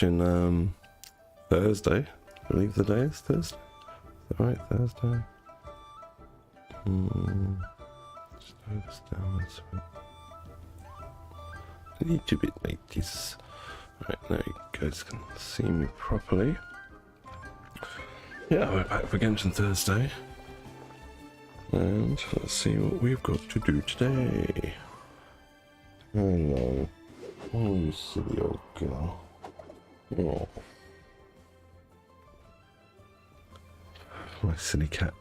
In Thursday. I believe the day is Thursday. Is that right? Thursday. Slow this down this way. A little bit like this. Right, now you guys can see me properly. Yeah, we're back for Genshin Thursday. And let's see what we've got to do today. Hello. Oh, you silly old girl. Oh. My silly cat.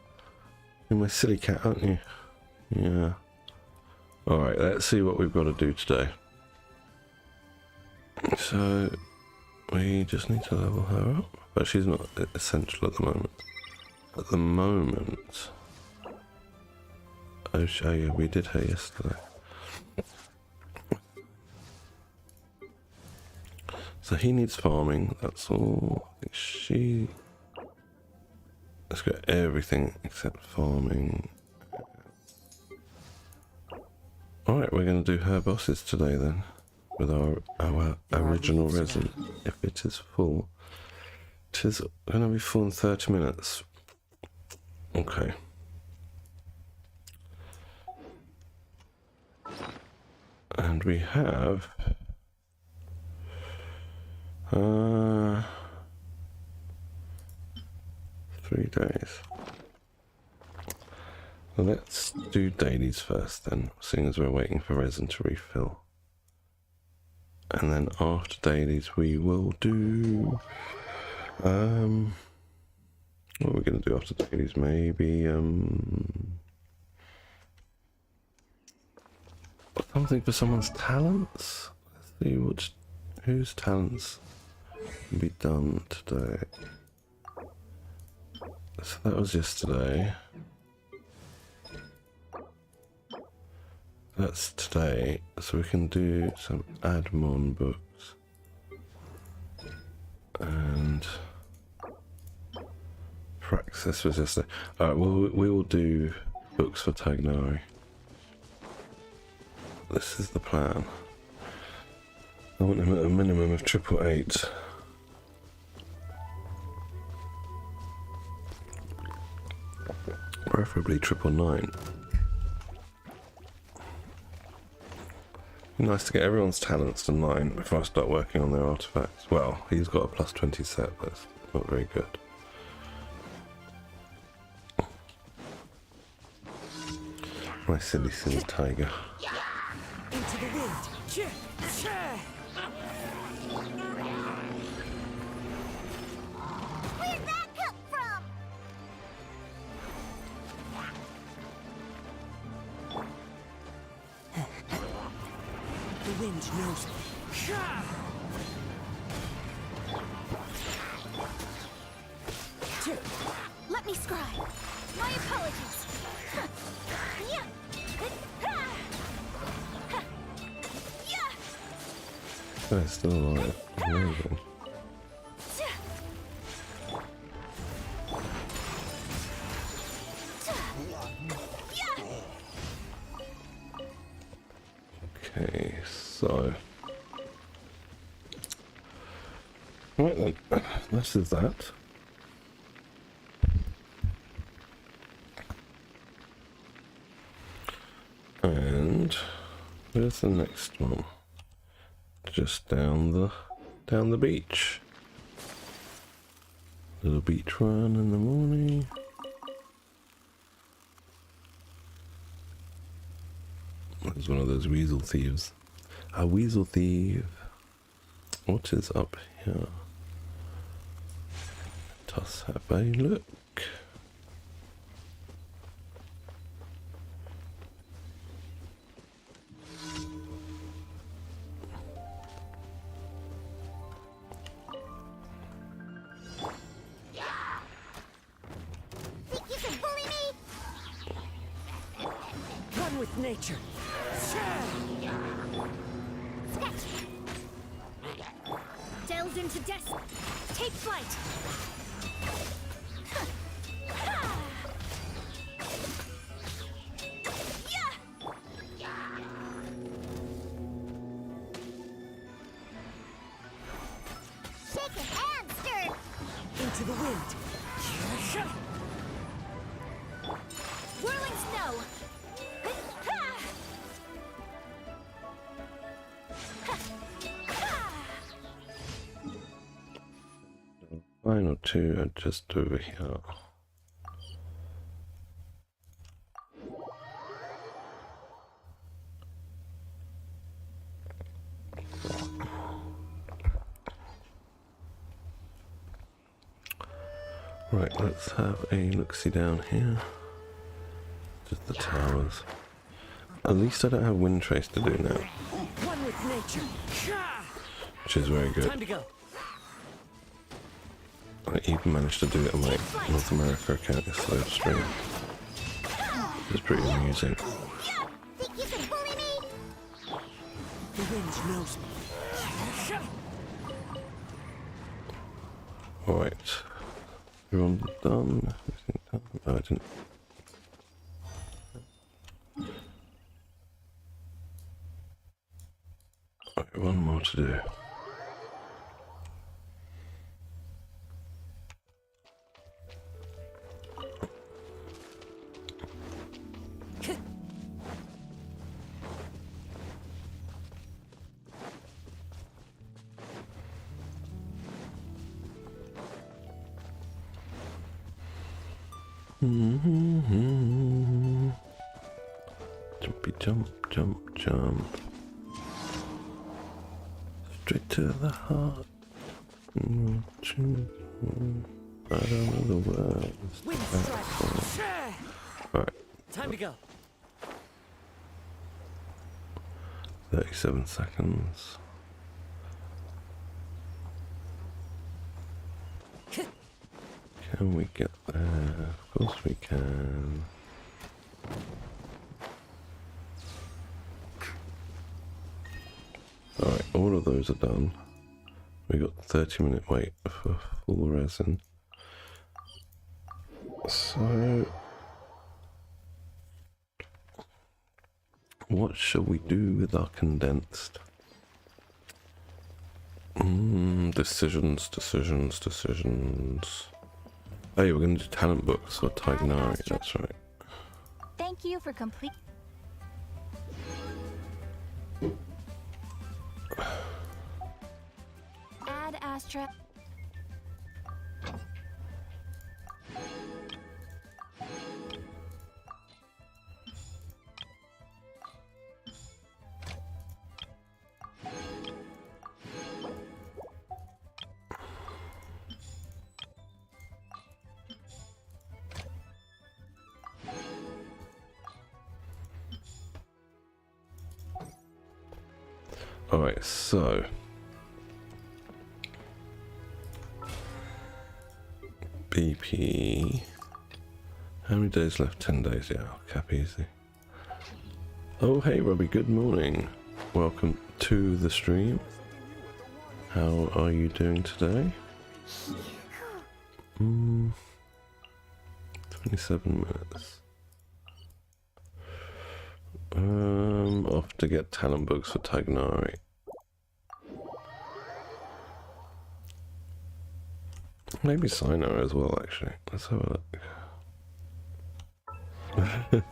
You're my silly cat, aren't you? Yeah. Alright, let's see what we've got to do today. So, we just need to level her up. But she's not essential at the moment. At the moment... Oh yeah, we did her yesterday. So he needs farming, that's all. I think she... Let's go everything except farming. Alright, we're going to do her bosses today then. With our original resin. If it is full. It is going to be full in 30 minutes. Okay. And we have... 3 days. Well, let's do dailies first then, seeing as we're waiting for resin to refill. And then after dailies we will do... what are we going to do after dailies? Maybe... something for someone's talents? Let's see whose talents can be done today. So that was yesterday. That's today. So we can do some Admon books. And Praxis was yesterday. Alright, we will do books for Tagnari. This is the plan. I want him at a minimum of 888. Preferably 999. Nice to get everyone's talents to 9 before I start working on their artifacts. Well, he's got a plus 20 set, but it's not very good. My silly tiger. Into the wind. Where'd that come from? The wind knows me. Let me scribe. My apologies. Yeah. Oh, it's still alive. Amazing. Okay, so... Right then, this is that. And where's the next one? Just down the beach. Little beach run in the morning. There's one of those weasel thieves. A weasel thief. What is up here? Let us have a look. Think you can bully me? Run with nature. Sketch. Delves into death. Take flight. Shaken and stirred. Into the wind. Whirling snow. Final two are just over here. Right, let's have a look-see down here. Just the towers. At least I don't have wind trace to do now, One with nature. which is very good. Time to go. I even managed to do it on my North America account yesterday stream. It's pretty amusing. Think you can bully me? The wind knows me. Alright. Everyone done? Everything done? No, I didn't. Alright, one more to do. Jumpy jump, jump, jump. Straight to the heart. I don't know the words. Wind strike. Alright, Time to go. 37 seconds. Can we get there? Of course we can. Alright, all of those are done. We got 30-minute wait for full resin. So, what shall we do with our condensed? Decisions. Oh yeah, we're going to do talent books for Tignari, that's right. Thank you for complete. Add Astra. Alright, so BP. How many days left? 10 days, yeah, I'll cap easy. Oh hey Robbie, good morning. Welcome to the stream. How are you doing today? 27 minutes. Off to get talent books for Tignari. Maybe Sino as well, actually. Let's have a look.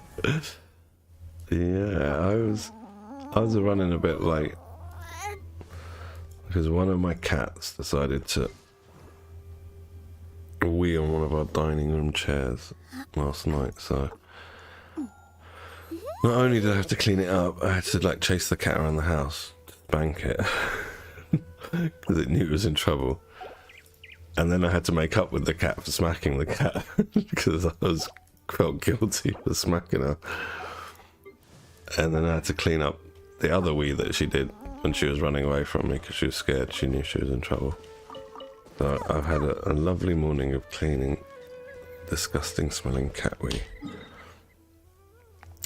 Yeah, I was running a bit late because one of my cats decided to wee on one of our dining room chairs last night, so not only did I have to clean it up, I had to like chase the cat around the house, spank it, because it knew it was in trouble. And then I had to make up with the cat for smacking the cat, because I felt guilty for smacking her. And then I had to clean up the other wee that she did when she was running away from me, because she was scared, she knew she was in trouble. So I've had a lovely morning of cleaning disgusting smelling cat wee.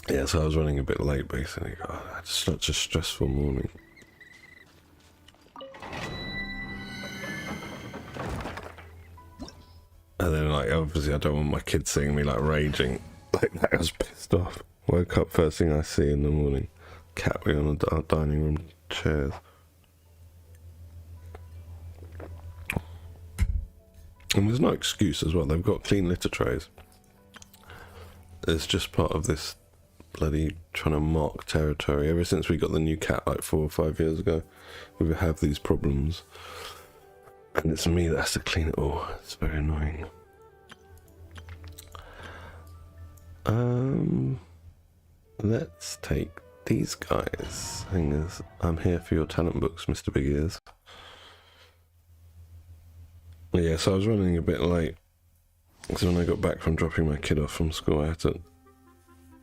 Yeah, so I was running a bit late basically. God, I had such a stressful morning. And then like obviously I don't want my kids seeing me like raging like that. I was pissed off. Woke up, first thing I see in the morning, cat wee on the dining room chairs. And there's no excuse as well. They've got clean litter trays. It's just part of this bloody trying to mark territory. Ever since we got the new cat like 4 or 5 years ago, we have these problems. And it's me that has to clean it all. It's very annoying. Let's take these guys. Thing is, I'm here for your talent books, Mr. Big Ears. Yeah, so I was running a bit late. Because when I got back from dropping my kid off from school, I had to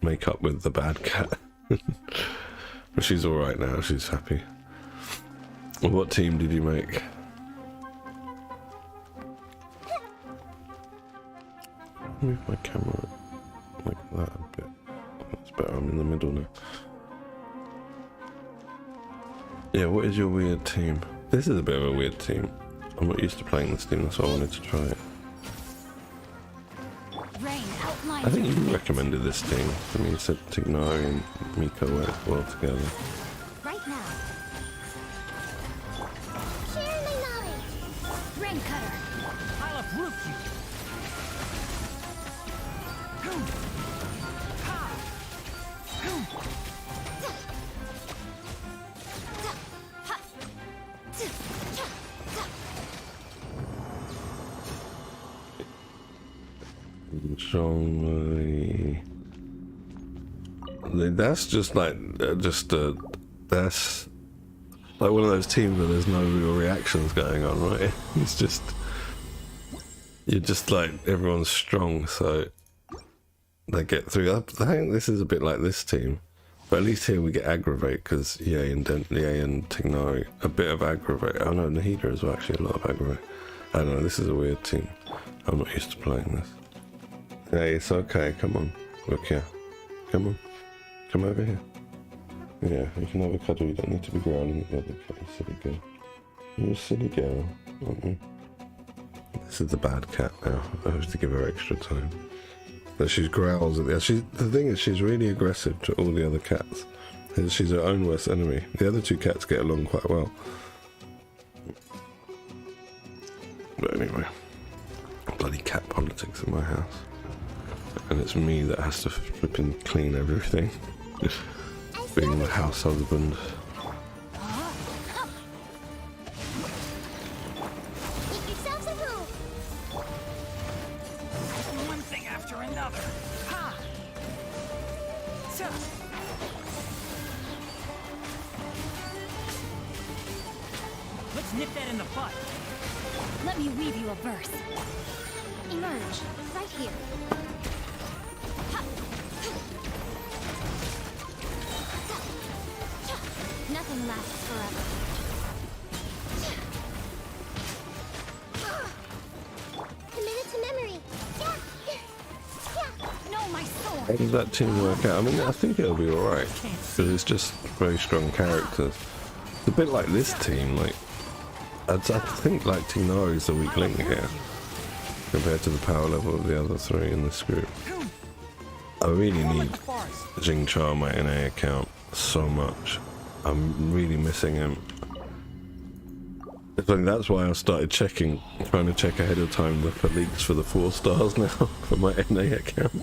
make up with the bad cat. But she's alright now, she's happy. What team did you make? Move my camera like that a bit. That's better, I'm in the middle now. Yeah, what is your weird team? This is a bit of a weird team. I'm not used to playing this team, that's why I wanted to try it. I think you recommended this team. I mean, you said Tignari and Miko work well together. Right now. Share my knowledge. Rain cutter. I'll uproot you. Strongly. That's just like that's like one of those teams where there's no real reactions going on, right? It's just you're just like everyone's strong, so they get through. I think this is a bit like this team, but at least here we get aggravate because Ye and Tignari a bit of aggravate. Oh no, Nahida as well, actually a lot of aggravate. I don't know. This is a weird team. I'm not used to playing this. Hey, it's okay, come on. Look here. Come on. Come over here. Yeah, you can have a cuddle, you don't need to be growling at the other cat, you silly girl. You're a silly girl, aren't you? This is the bad cat now. I have to give her extra time. But she growls at the thing is, she's really aggressive to all the other cats. She's her own worst enemy. The other two cats get along quite well. But anyway. Bloody cat politics in my house. And it's me that has to flipping clean everything. Being the house husband. One thing after another. Ha! So. Let's nip that in the bud. Let me weave you a verse. Emerge, right here. Nothing lasts forever. Committed to memory. No, my soul. How does that team work out? I mean, I think it'll be alright. Because it's just very strong characters. It's a bit like this team, like I think like Tignari is the weak link here. Compared to the power level of the other three in this group. I really need Jing Cha on my NA account so much. I'm really missing him. I think that's why I started trying to check ahead of time the leaks for the 4 stars now for my NA account.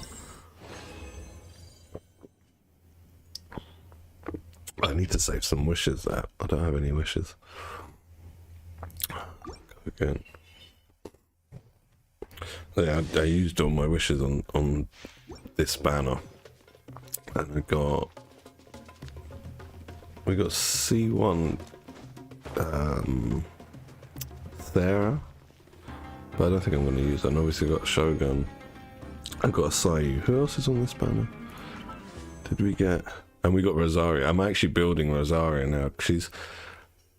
I need to save some wishes there. I don't have any wishes. Go again. Yeah, I used all my wishes on this banner, and we got C1 Thera, but I don't think I'm going to use that. And obviously got Shogun. I've got a Sayu. Who else is on this banner? Did we get? And we got Rosaria. I'm actually building Rosaria now. She's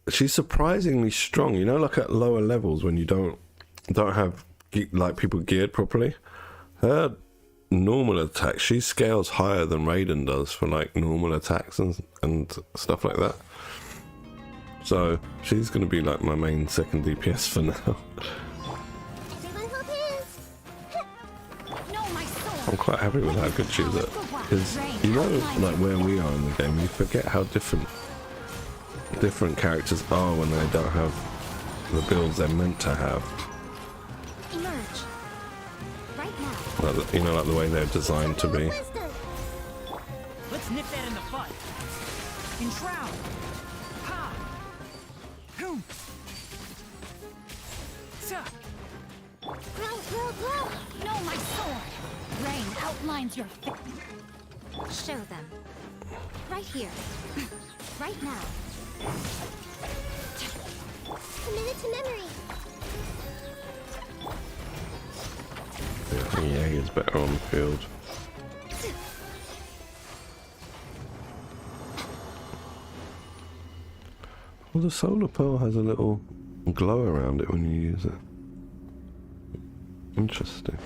surprisingly strong. You know, like at lower levels when you don't have like people geared properly. Her normal attack, she scales higher than Raiden does for like normal attacks and stuff like that. So she's going to be like my main second DPS for now. I'm quite happy with how good she's at. Because you know, like where we are in the game, you forget how different characters are when they don't have the builds they're meant to have. Right now. Like, you know, like the way they're designed to be. Let's nip that in the bud. Enshroud. Ha! Boom! Suck! Grow! No, my sword! Rain outlines your face. Show them. Right here. Right now. Commit it to memory. Yeah, he's better on the field. Well, the solar pearl has a little glow around it when you use it. Interesting.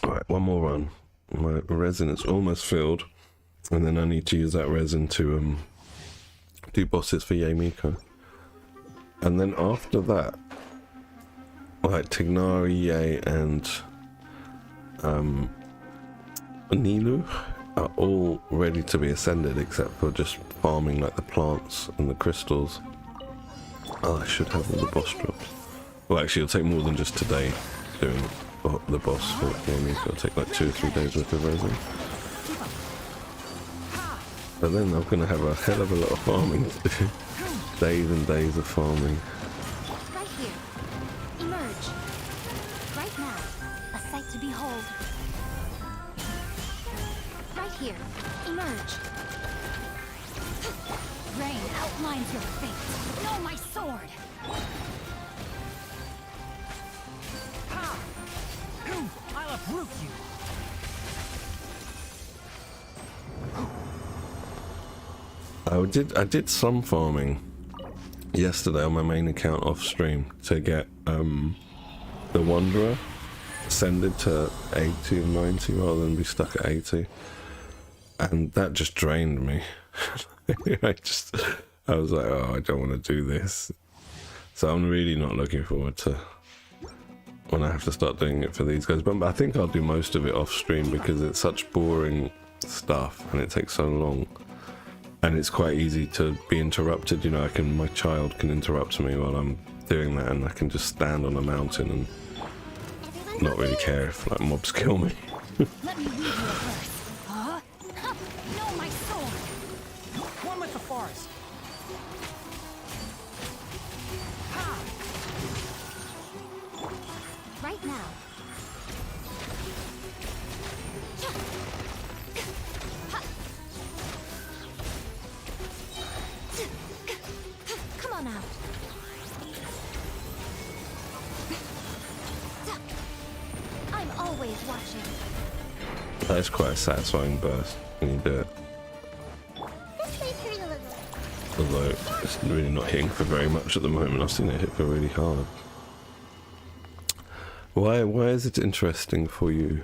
Alright, one more run. My resin is almost filled. And then I need to use that resin to do bosses for Yamiko. And then after that, like Tignari, Ye, and Nilu are all ready to be ascended except for just farming like the plants and the crystals. Oh, I should have all the boss drops. Well, actually, it'll take more than just today doing the boss for Yamiko. It'll take like 2 or 3 days worth of resin. But then I'm gonna have a hell of a lot of farming to do. Days and days of farming. Right here. Emerge. Right now. A sight to behold. Right here. Emerge. Rain outlines your fate. No, my sword. Ha! Boom! I'll uproot you. I did some farming yesterday on my main account off stream to get the Wanderer ascended to 80 or 90 rather than be stuck at 80, and that just drained me. I was like, oh, I don't want to do this. So I'm really not looking forward to when I have to start doing it for these guys. But I think I'll do most of it off stream because it's such boring stuff and it takes so long. And it's quite easy to be interrupted, you know, my child can interrupt me while I'm doing that, and I can just stand on a mountain and not really care if like mobs kill me. Let me read you a verse. Huh? No, my sword. One with the forest. Ha! Right now. Come on out. I'm always watching. That is quite a satisfying burst when you do it. This may hurt a little. Although it's really not hitting for very much at the moment. I've seen it hit for really hard. Why is it interesting for you?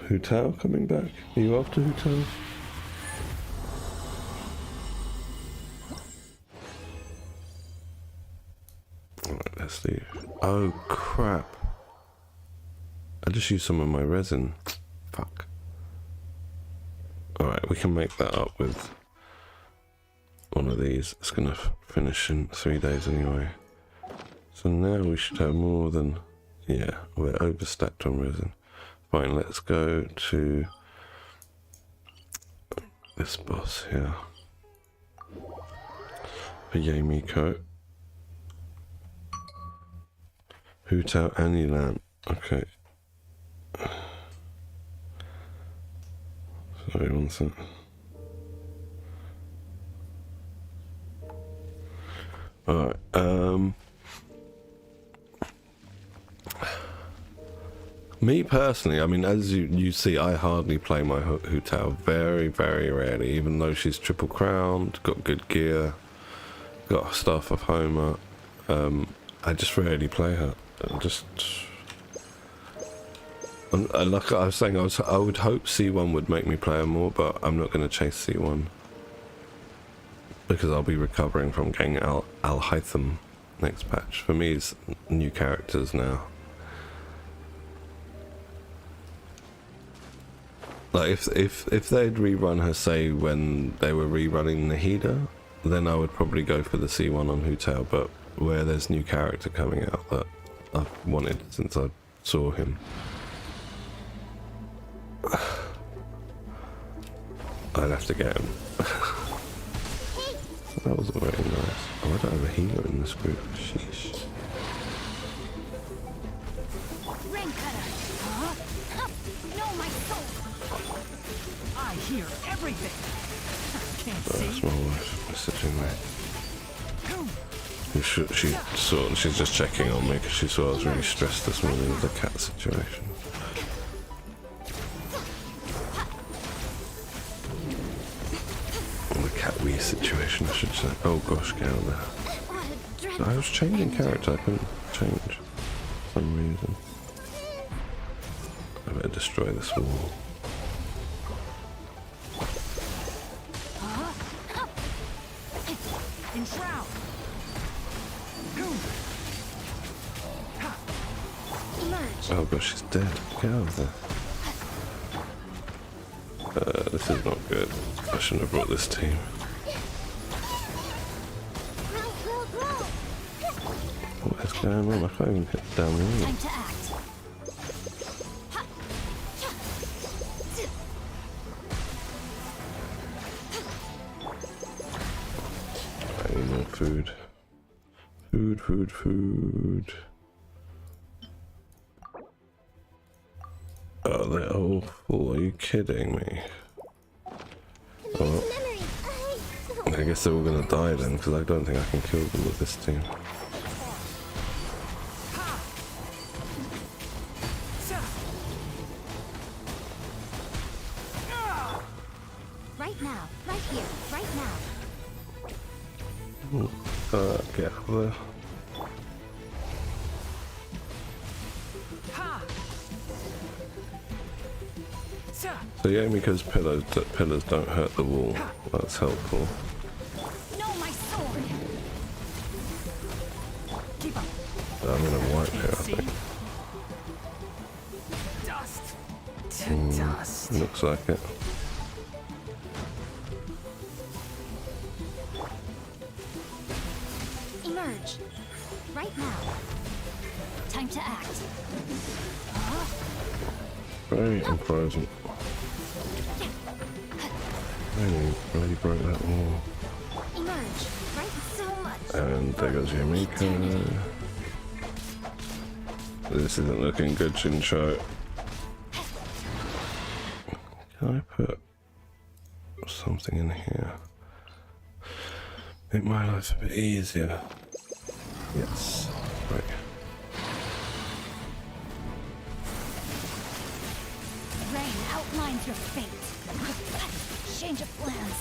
Hu Tao coming back? Are you after Hu Tao? Alright, let's leave. Oh crap. I just used some of my resin. Fuck. Alright, we can make that up with one of these. It's gonna finish in 3 days anyway. So now we should have more than... Yeah, we're overstacked on resin. Fine, let's go to this boss here. For Yamiko. Hu Tao and Yilan. Okay. Sorry, one sec. Alright, me personally, I mean, as you see, I hardly play my Hu Tao. Very, very rarely, even though she's triple crowned, got good gear, got Staff of Homer. I just rarely play her. Like I was saying, I would hope C1 would make me play her more, but I'm not going to chase C1 because I'll be recovering from getting Al-Haytham next patch. For me, it's new characters now. Like if they'd rerun her, say when they were rerunning Nahida, then I would probably go for the C1 on Hu Tao. But where there's new character coming out that I've wanted since I saw him, I'd have to get him. That wasn't very nice. Oh, I don't have a healer in this group. Sheesh. Rain cutter. No, my soul. I hear everything. Can't That's see. my wife messaging me. Boom. She's just checking on me because she saw I was really stressed this morning with the cat situation. The cat wee situation, I should say. Oh gosh, get out of there. What a dreadful I was changing character, I couldn't change for some reason. I better destroy this wall. Enshroud. Boom. emerge. Oh gosh, she's dead. Get out of there. This is not good. I shouldn't have brought this team. Grow, grow, grow. What is going on? I can't even hit down the wall. Time to act. I need more food. Food. Oh, they're awful. Are you kidding me? Oh, I guess they're all gonna die then, because I don't think I can kill them with this team. Right now. Right here. Right now. Get out of there. Ha. So yeah, because pillars don't hurt the wall. That's helpful. No, my sword. Keep up. I'm gonna wipe here, I Can't see. think. Dust. To dust. Looks like it. Emerge. Right now. Time to act. Very unpleasant. Really, really broke that wall. Emerge. Right so much. And there goes Yamika. This isn't looking good, Shincho. Can I put something in here? Make my life a bit easier. Yes. Right. Rain outlines your fate. Change of plans.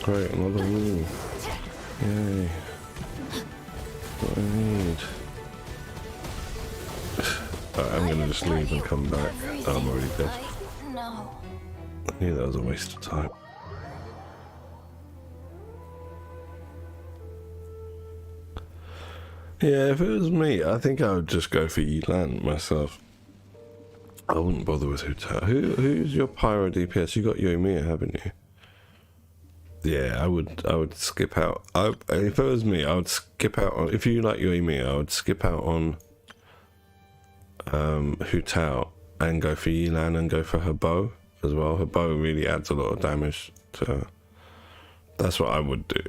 Great, another wall. Yay. What I need. Alright, I'm gonna just leave and come back. Oh, I'm already dead. No. I knew that was a waste of time. Yeah, if it was me, I think I would just go for Yilan myself. I wouldn't bother with Hu Tao. Who's your pyro DPS? You got Yoimiya, haven't you? Yeah, I would skip out. If it was me, I would skip out on. If you like Yoimiya, I would skip out on Hu Tao and go for Yilan and go for her bow as well. Her bow really adds a lot of damage to her. That's what I would do,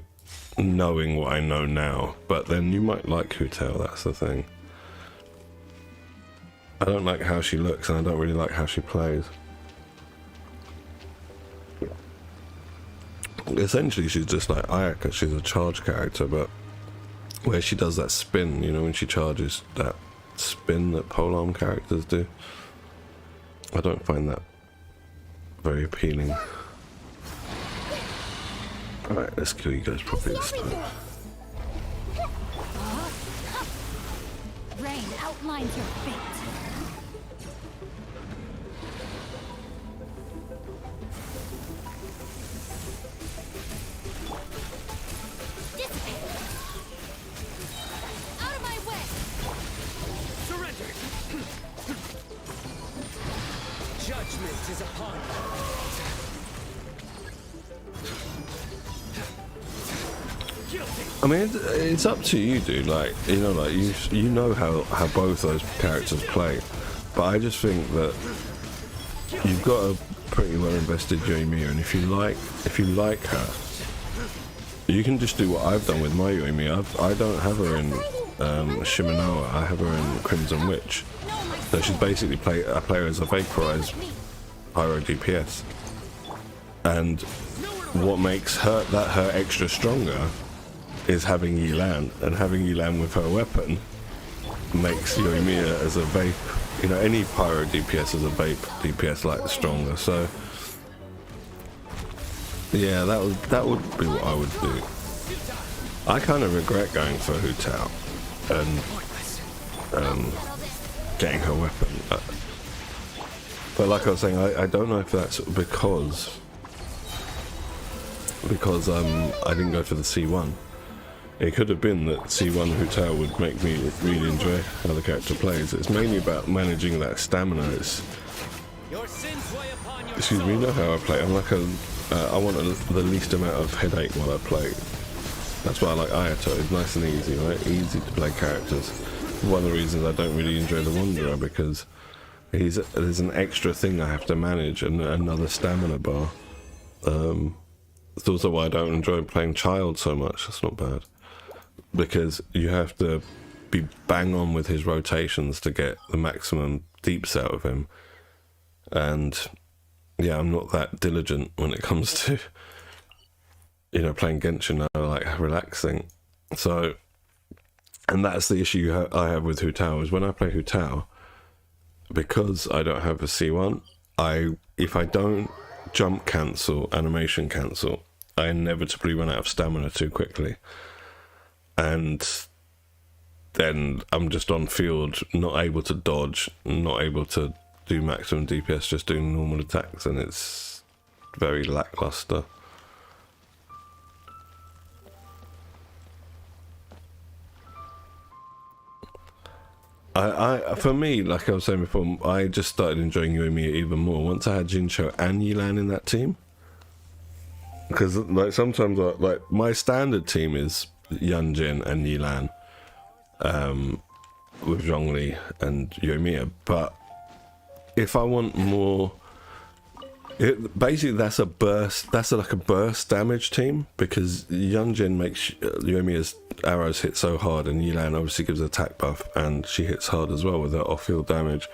knowing what I know now. But then you might like Hu Tao, that's the thing. I don't like how she looks and I don't really like how she plays. Essentially she's just like Ayaka, she's a charge character, but where she does that spin, you know, when she charges, that spin that polearm characters do, I don't find that very appealing. Alright, let's kill you guys properly this time. Rain outlines your fate. I mean, it's up to you, dude. Like, you know, like you know how both those characters play, but I just think that you've got a pretty well invested Yoimiya, and if you like her, you can just do what I've done with my Yoimiya. I don't have her in Shimanoa. I have her in Crimson Witch. So she's basically I play her as a vaporized pyro DPS, and what makes her extra stronger is having Yilan, and having Yilan with her weapon makes Yoimiya as a vape, you know, any pyro DPS as a vape DPS like stronger. So yeah, that would be what I would do. I kind of regret going for Hu Tao and getting her weapon, but like I was saying, I don't know if that's because I didn't go for the C1. It could have been that C1 Hu Tao would make me really enjoy how the character plays. It's mainly about managing that stamina. Excuse me, you know how I play. I'm like I want the least amount of headache while I play. That's why I like Ayato. It's nice and easy, right? Easy to play characters. One of the reasons I don't really enjoy the Wanderer, because there's an extra thing I have to manage, and another stamina bar. It's also why I don't enjoy playing Child so much. That's not bad, because you have to be bang on with his rotations to get the maximum deeps out of him. And yeah, I'm not that diligent when it comes to, you know, playing Genshin. I like relaxing. So, and that's the issue I have with Hu Tao, is when I play Hu Tao, because I don't have a C1, if I don't jump cancel, animation cancel, I inevitably run out of stamina too quickly. And then I'm just on field, not able to dodge, not able to do maximum DPS, just doing normal attacks, and it's very lackluster. For me, like I was saying before, I just started enjoying Yoimiya even more once I had Jincho and Yilan in that team. Because like sometimes, like my standard team is Yunjin and Yilan, with Zhongli and Yoimiya. But if I want more, basically that's like a burst damage team, because Yunjin makes Yoimiya's arrows hit so hard, and Yilan obviously gives attack buff, and she hits hard as well with her off-field damage.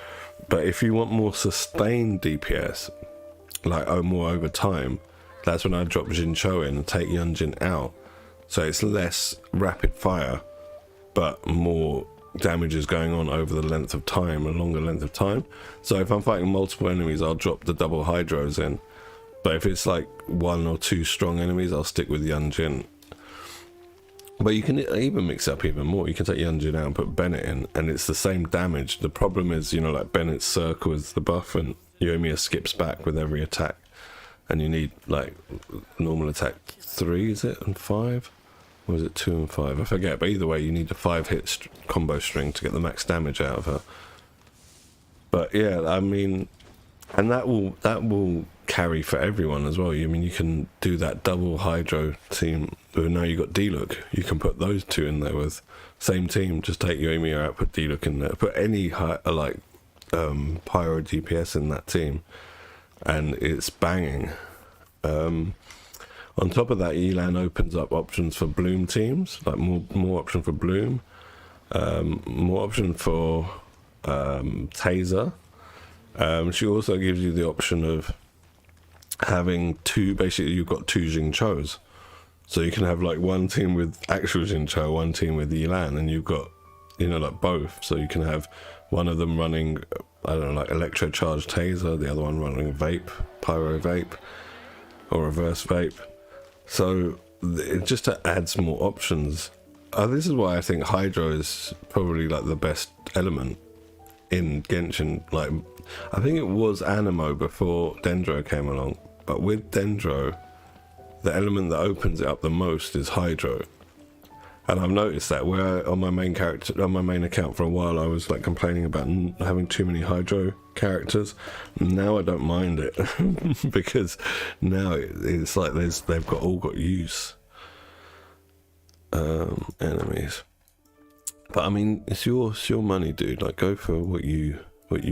But if you want more sustained DPS, like more over time, that's when I drop Jincho in and take Yunjin out. So it's less rapid fire, but more damage is going on over the length of time, a longer length of time. So if I'm fighting multiple enemies, I'll drop the double hydros in. But if it's like one or two strong enemies, I'll stick with Yunjin. But you can even mix up even more. You can take Yunjin out and put Bennett in, and it's the same damage. The problem is, you know, like Bennett's circle is the buff, and Yoimiya skips back with every attack. And you need like normal attack 3, is it, and 5? Or is it 2 and 5? I forget, but either way, you need a 5-hit combo string to get the max damage out of her. But yeah, I mean, and that will carry for everyone as well. I mean, you can do that double hydro team. Now you got D-Look. You can put those two in there with same team. Just take Yoimiya out, put D-Look in there, put any pyro DPS in that team, and it's banging. On top of that, Yilan opens up options for Bloom teams, like more option for Bloom, more option for Taser. She also gives you the option of having basically you've got 2 Jinchos. So you can have like one team with actual Jincho, one team with Yilan, and you've got, you know, like both. So you can have one of them running, I don't know, like electro charged Taser, the other one running vape, pyro vape, or reverse vape. So it just adds more options. This is why I think Hydro is probably like the best element in Genshin. Like, I think it was Anemo before Dendro came along, but with Dendro, the element that opens it up the most is Hydro. And I've noticed that where on my main account for a while I was like complaining about having too many Hydro characters. Now I don't mind it because now it's like they've all got use. enemies. But I mean, it's your money, dude. Like, go for what you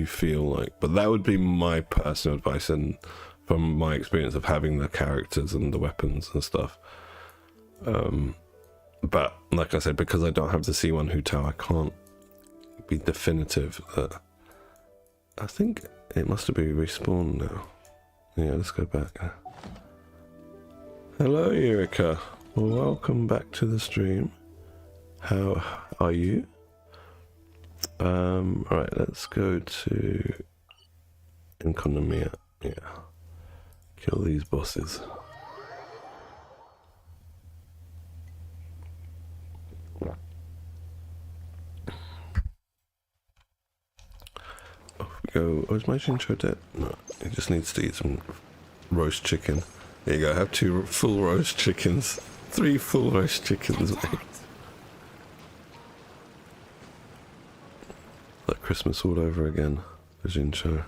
feel like. But that would be my personal advice, and from my experience of having the characters and the weapons and stuff. But like I said, because I don't have the C1 Hu Tao, I can't be definitive that. I think it must have been respawned now. Yeah, let's go back. Hello, Eureka. Welcome back to the stream. How are you? Right, let's go to Economia. Yeah. Kill these bosses. Off we go. Oh, is my Shincho dead? No, he just needs to eat some roast chicken. There you go, have 2 full roast chickens. 3 full roast chickens, mate. Like Christmas all over again, the Shincho.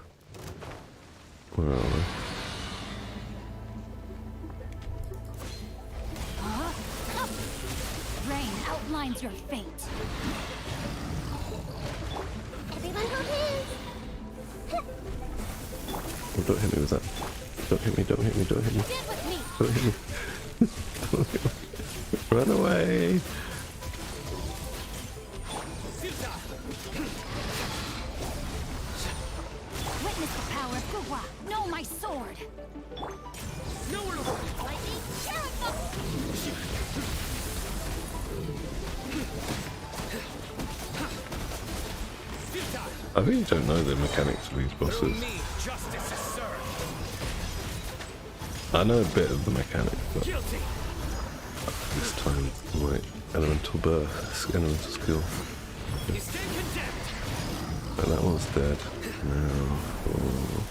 Where are they? Rain outlines your fate. Everyone hold hands. Oh, don't hit me with that. Don't hit me, don't hit me, don't hit me. Stand with me. Don't hit me. Don't hit me. Run away! Witness the power of Guwa. Know my sword. Lightning, Jericho. I really don't know the mechanics of these bosses. I know a bit of the mechanics, but this time my elemental burst, elemental skill. And that one's dead. Now, oh,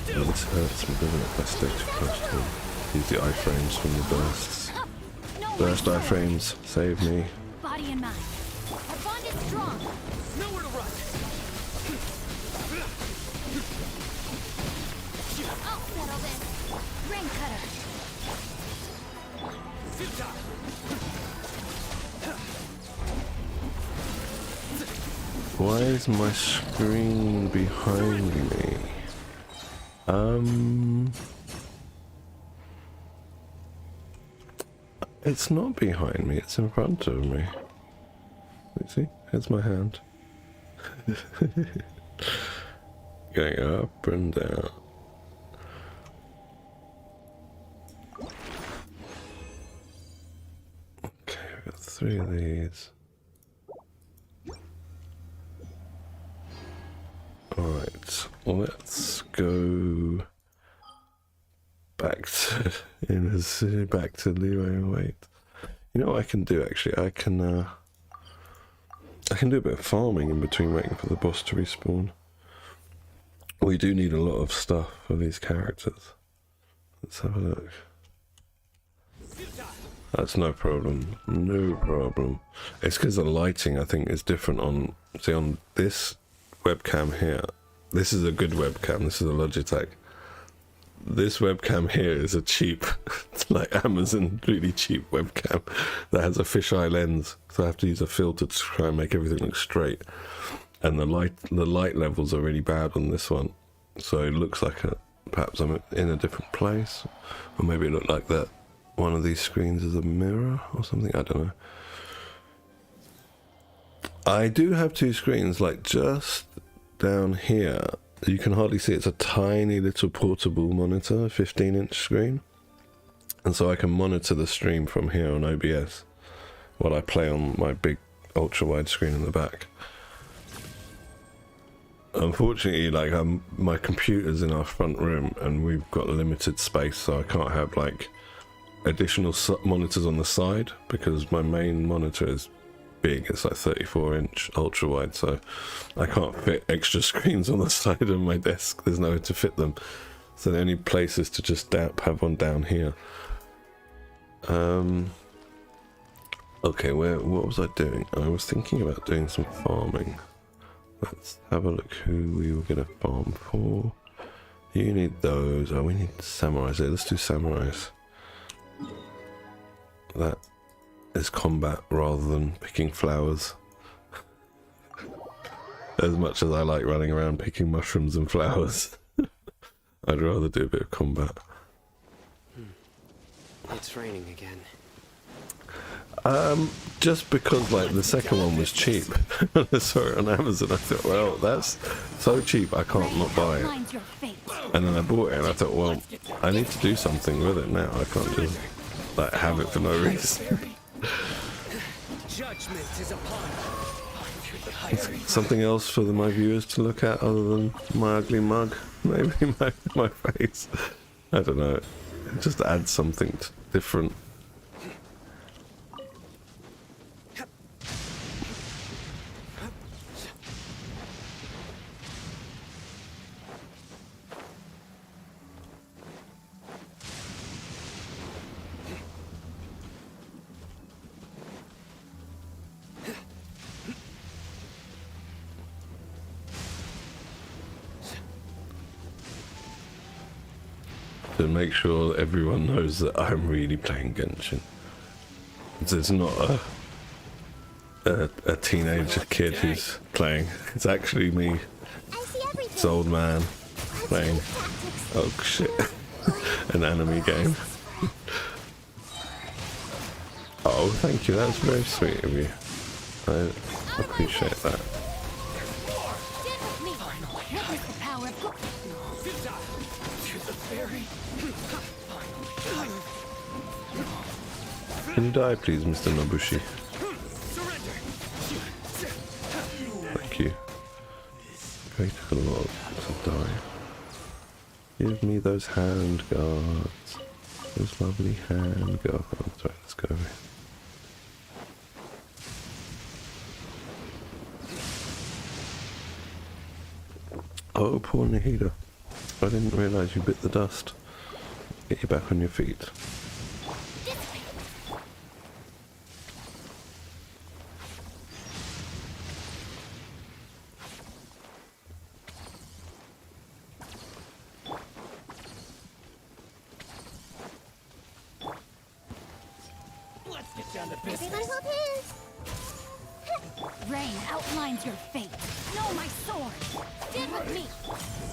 this hurts me, doesn't it? If I stay too close to him. Use the iframes from the bursts. Burst iframes, save me. Body and mind. Our bond is strong. Nowhere to run. I'll settle this. Ring cutter. Why is my screen behind me? It's not behind me, it's in front of me. You see? Here's my hand. Going up and down. Okay, we've got 3 of these. Alright, let's go back to back to Leeway and wait. You know what I can do actually? I can do a bit of farming in between waiting for the boss to respawn. We do need a lot of stuff for these characters. Let's have a look. That's no problem. No problem. It's because the lighting I think is different on, see, on this webcam here. This is a good webcam. This is a Logitech. This webcam here is a cheap, like Amazon, really cheap webcam that has a fisheye lens. So I have to use a filter to try and make everything look straight. And the light levels are really bad on this one. So it looks like perhaps I'm in a different place, or maybe it looked like that one of these screens is a mirror or something. I don't know. I do have 2 screens, like just down here. You can hardly see, it's a tiny little portable monitor, a 15-inch screen. And so I can monitor the stream from here on OBS while I play on my big ultra-wide screen in the back. Unfortunately, like my computer's in our front room and we've got limited space, so I can't have like additional monitors on the side because my main monitor is big. It's like 34-inch ultra wide, so I can't fit extra screens on the side of my desk. There's nowhere to fit them, so the only place is to just have one down here. Okay, what was I doing? I was thinking about doing some farming. Let's have a look who we were gonna farm for. You need those. Oh, we need samurais here. Let's do samurais. That is combat rather than picking flowers. As much as I like running around picking mushrooms and flowers, I'd rather do a bit of combat. It's raining again. Just because like the second one was cheap. I saw it on Amazon, I thought, well, that's so cheap I can't not buy it. Outlines your fate. And then I bought it and I thought, well, I need to do something with it now. I can't just like have it for no reason. Judgment is upon Something else for my viewers to look at other than my ugly mug? Maybe my face. I don't know. It just adds something different. To make sure that everyone knows that I'm really playing Genshin. It's not a teenage kid who's playing. It's actually me, I see everything. this old man, playing, oh shit, an anime game. Oh, thank you, that's very sweet of you. I appreciate that. Stand with me. Witness the power of God. Can you die, please, Mr. Nobushi? Thank you. Very took a lot to die. Give me those hand guards. Those lovely hand guards. Right, let's go. Oh, poor Nahida. I didn't realise you bit the dust. Get you back on your feet. Everyone hold hands. Rain outlines your fate. Know my sword. Stand with me.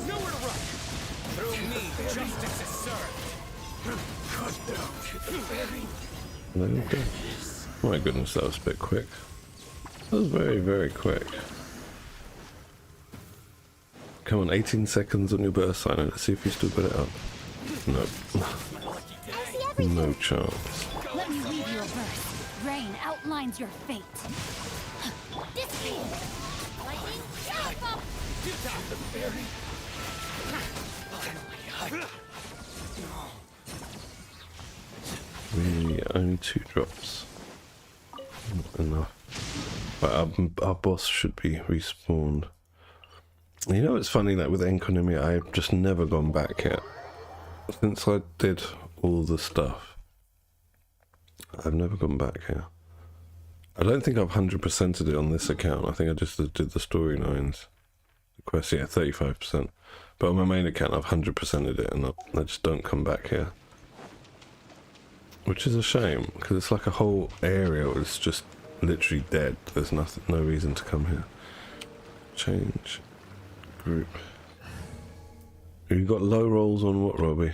nowhere to run. Through me, justice is served. Okay. My goodness, that was a bit quick. That was very, very quick. Come on, 18 seconds on your burst sign. Let's see if you still got it up. No. No chance. Let me read you a verse. Rain outlines your fate. Dissipate. Lightning, jump up. Really, only 2 drops. Not enough. But our boss should be respawned. You know, it's funny that with Enkonomi, I've just never gone back yet. Since I did all the stuff, I've never gone back here. I don't think I've 100%ed it on this account. I think I just did the storylines. The quest, yeah, 35%. But on my main account, I've 100%ed it, and I just don't come back here. Which is a shame, because it's like a whole area where it's just literally dead. There's nothing, no reason to come here. Change group. You got low rolls on what, Robbie?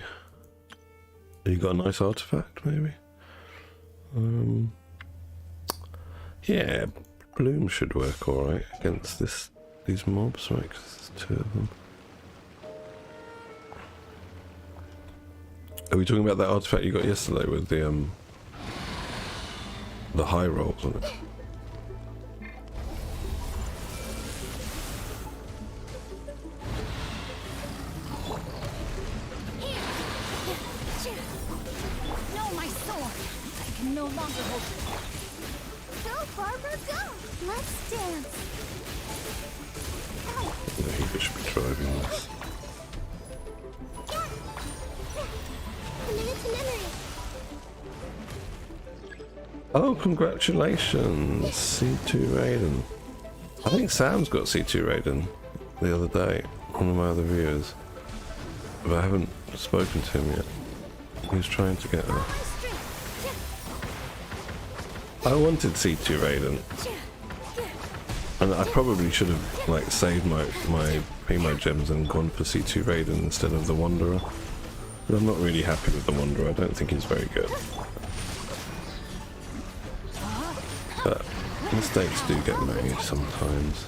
You got a nice artifact, maybe? Yeah, Bloom should work alright against these mobs, right? Because there's 2 of them. Are we talking about that artifact you got yesterday with the high rolls on it? Know my sword. I can no longer hold it. Go, Barbara, go. Let's dance. Yeah, he should be driving this. Commit to memory. Oh, congratulations, C2 Raiden. I think Sam's got C2 Raiden the other day, one of my other viewers. But I haven't spoken to him yet. He was trying to get her. I wanted C2 Raiden, and I probably should have like saved my primo gems and gone for C2 Raiden instead of the Wanderer. But I'm not really happy with the Wanderer. I don't think he's very good. But mistakes do get made sometimes.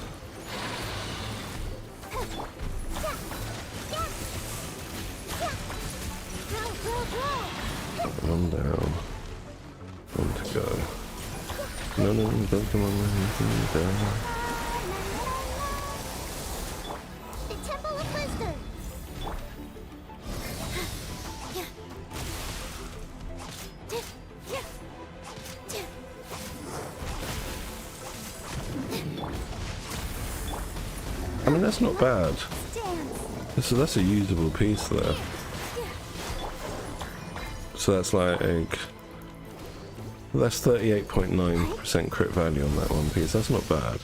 One down. One to go. No, don't come on. Down. The Temple of Wisdom. I mean, that's not bad. So that's a usable piece there. So that's like, that's 38.9% crit value on that one piece. That's not bad.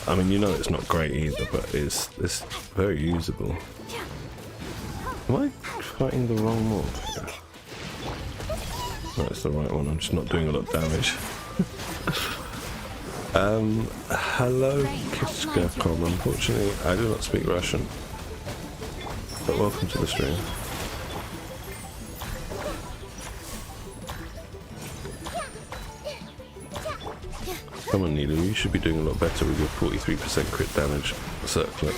I mean, you know it's not great either, but it's very usable. Am I fighting the wrong mob here? No, it's the right one. I'm just not doing a lot of damage. Hello, Kiska.com. Unfortunately, I do not speak Russian. But welcome to the stream. Come on, Nilu, you should be doing a lot better with your 43% crit damage circlet.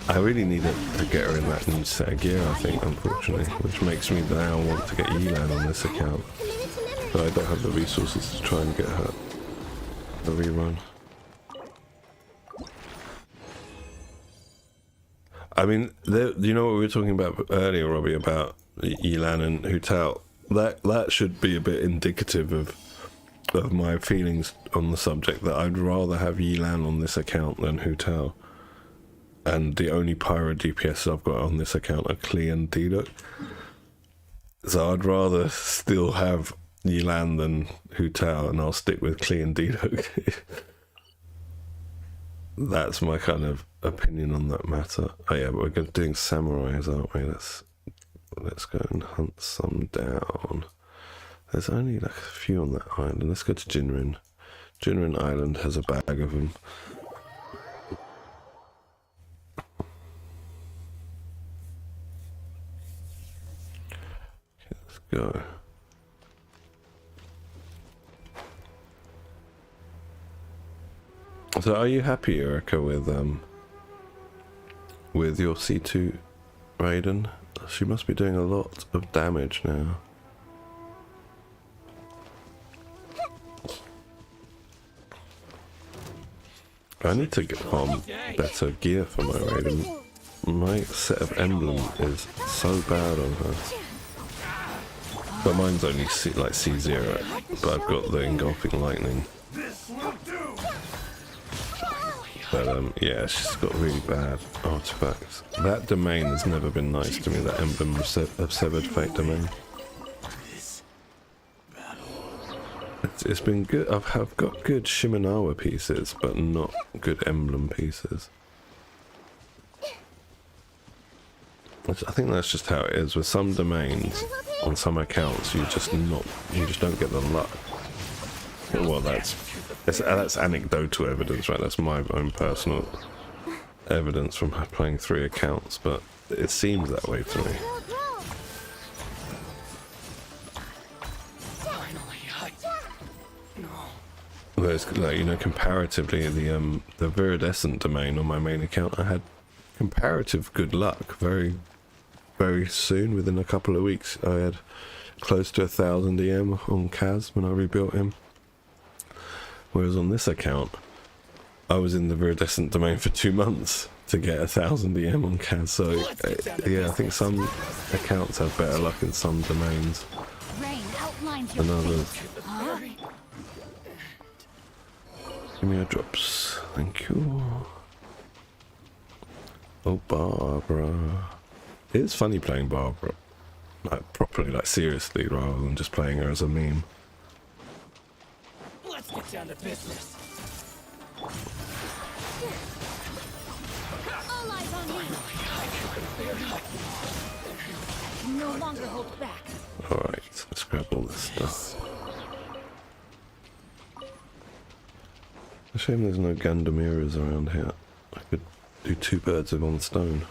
I really need to get her in that new set of gear, I think, unfortunately, which makes me now want to get Yelan on this account. But I don't have the resources to try and get her a rerun. I mean, you know what we were talking about earlier, Robbie, about Yelan and Hu Tao? That should be a bit indicative of my feelings on the subject, that I'd rather have Yelan on this account than Hu Tao. And the only pyro DPS I've got on this account are Klee and Diluc. So I'd rather still have Yelan than Hu Tao, and I'll stick with Klee and Diluc. That's my kind of opinion on that matter. Oh yeah, but we're doing samurais, aren't we? Let's go and hunt some down. There's only like a few on that island. Let's go to Jinrin. Jinrin Island has a bag of them. Okay, let's go. So are you happy, Erica, with your C2 Raiden? She must be doing a lot of damage now. I need to get better gear for my Raiden. My set of emblem is so bad on her. But mine's only like C0, but I've got the engulfing lightning. But yeah, she's got really bad artifacts. That domain has never been nice to me, that emblem of Severed Fate domain. It's been good. I've got good Shimenawa pieces, but not good emblem pieces. I think that's just how it is with some domains. On some accounts, you just don't get the luck. Well, that's anecdotal evidence, right? That's my own personal evidence from playing 3 accounts, but it seems that way to me. Whereas, like, you know, comparatively, the Viridescent domain on my main account, I had comparative good luck. Very, very soon, within a couple of weeks, I had close to 1,000 EM on Kaz when I rebuilt him. Whereas on this account, I was in the Viridescent domain for 2 months to get 1,000 EM on Kaz. So yeah, I think some accounts have better luck in some domains than others. Give me a drops, thank you. Oh, Barbara. It's funny playing Barbara, like properly, like seriously, rather than just playing her as a meme. Let's get down to business. All eyes on me. I can no longer hold back. Alright, let's go grab all this stuff. A shame there's no Gandamiras around here. I could do two birds with one stone.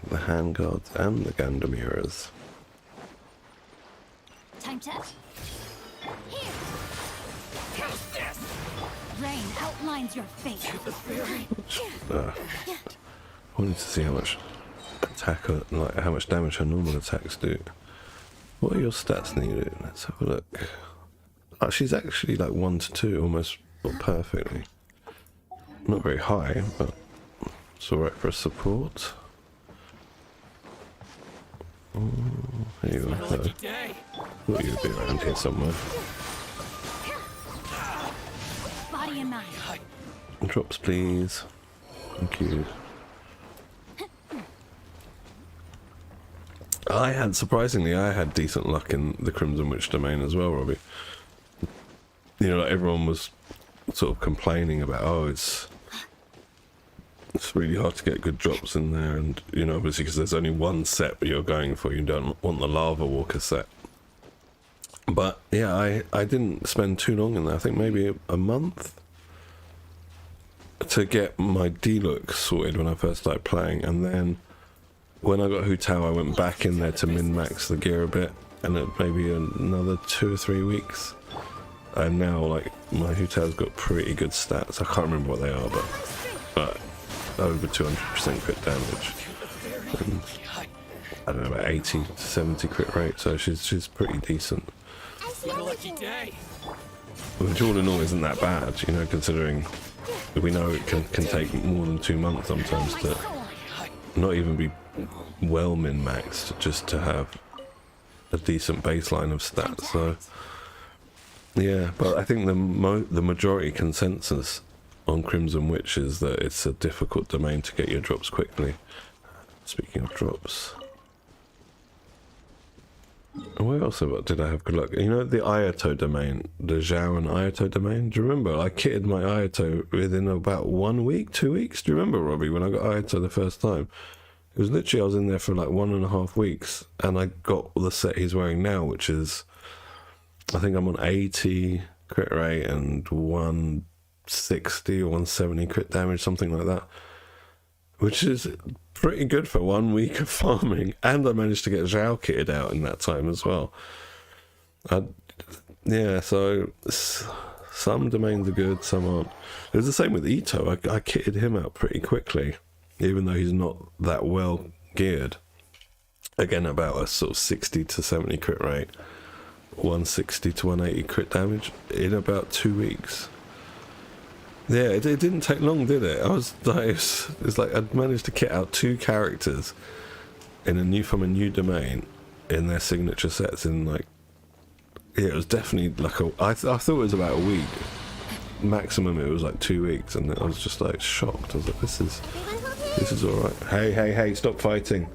The handguards and the Gandamiras. Time to... Here! This. Rain outlines your fate. I wanted to see how much attack, like how much damage her normal attacks do. What are your stats needed? Let's have a look. Oh, she's actually like 1 to 2, almost perfectly. Not very high, but it's alright for a support. Oh, here you go. Lucky day. Thought you'd be around here somewhere. Body and mind. Drops, please. Thank you. Surprisingly, I had decent luck in the Crimson Witch domain as well, Robbie. You know, like everyone was sort of complaining about, oh, it's really hard to get good drops in there, and, you know, obviously because there's only one set that you're going for, you don't want the Lava Walker set. But, yeah, I didn't spend too long in there, I think maybe a month to get my D-look sorted when I first started playing, and then when I got Hu Tao I went back in there to min-max the gear a bit, and it maybe another 2 or 3 weeks, and now like my Hu Tao's got pretty good stats. I can't remember what they are, but over 200% crit damage, and I don't know, about 80 to 70 crit rate, so she's pretty decent, Lucky day. which all in all isn't that bad, you know, considering we know it can take more than 2 months sometimes to not even be well min-maxed just to have a decent baseline of stats. So yeah, but I think the majority consensus on Crimson Witch is that it's a difficult domain to get your drops quickly. Speaking of drops, where else did I have good luck? You know, the Ayato domain, the Zhao and Ayato domain, do you remember? I kitted my Ayato within about 1 week, 2 weeks. Do you remember, Robbie, when I got Ayato the first time? It was literally, I was in there for like 1.5 weeks, and I got the set he's wearing now, which is, I think I'm on 80 crit rate and 160 or 170 crit damage, something like that, which is pretty good for 1 week of farming. And I managed to get Zhao kitted out in that time as well. Yeah, so some domains are good, some aren't. It was the same with Ito. I kitted him out pretty quickly, even though he's not that well geared. Again, about a sort of 60 to 70 crit rate, 160 to 180 crit damage in about 2 weeks. Yeah, it didn't take long, did it? I was like, it's like I'd managed to kit out 2 characters from a new domain in their signature sets in like, yeah, it was definitely like I thought it was about a week. Maximum it was like 2 weeks, and I was just like shocked. I was like, this is alright. Hey, stop fighting.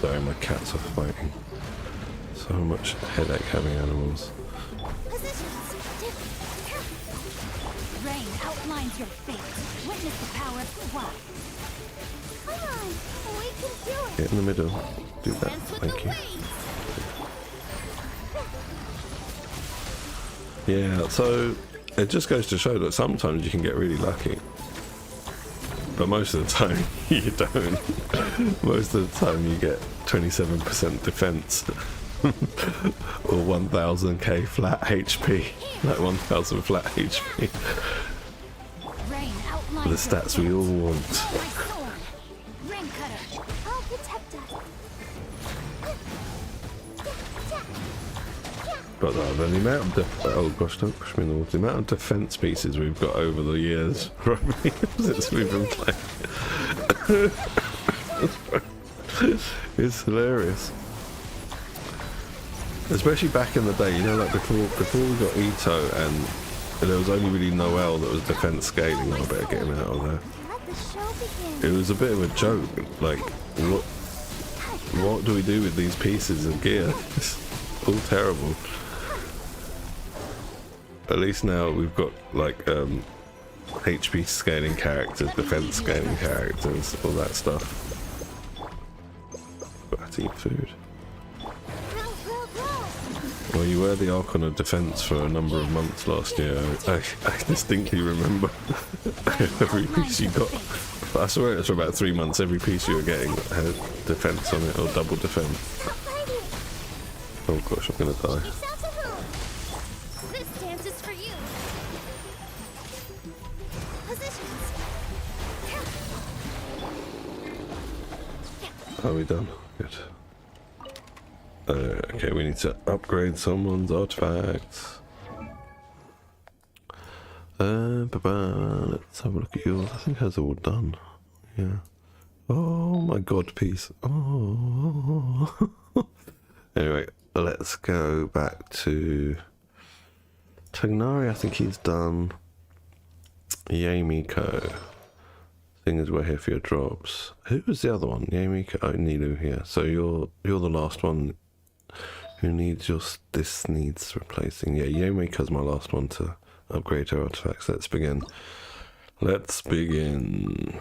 Sorry, my cats are fighting. So much headache having animals. Rain outlines your fate. Witness the power of the wild. Come on, we can do it. Get in the middle. Do that. Thank you. Yeah, so it just goes to show that sometimes you can get really lucky, but most of the time you don't. Most of the time you get 27% defense or 1000k flat HP, like 1000 flat HP. Rain outlines The your stats fate. we all want. My sword. Rain cutter. I'll protect us. But the amount of oh gosh, don't push me in the water. The amount of defense pieces we've got over the years, Robbie, since we've been playing, it's hilarious. Especially back in the day, you know, like before we got Ito, and there was only really Noel that was defense scaling. I better get him out of there. Let the show begin. It was a bit of a joke. Like, what do we do with these pieces of gear? It's all terrible. At least now we've got like HP scaling characters, defense scaling characters, all that stuff. But I have to eat food. Roll, roll, roll. Well, you were the Archon of Defense for a number of months last year. I distinctly remember every piece you got. I swear it was for about 3 months. Every piece you were getting had defense on it or double defense. Oh gosh, I'm gonna die. This dance is for you. Positions. Are we done? Good. Okay, we need to upgrade someone's artifacts. Let's have a look at yours. I think that's all done. Yeah. Oh my god, piece. Oh. Anyway, let's go back to Tagnari. I think he's done. Yamiko. Thing is, we're here for your drops. Who was the other one? Yamiko. Oh, Nilu here. So you're the last one who needs this needs replacing. Yeah, Yamiko's my last one to upgrade her artifacts. Let's begin. Let's begin.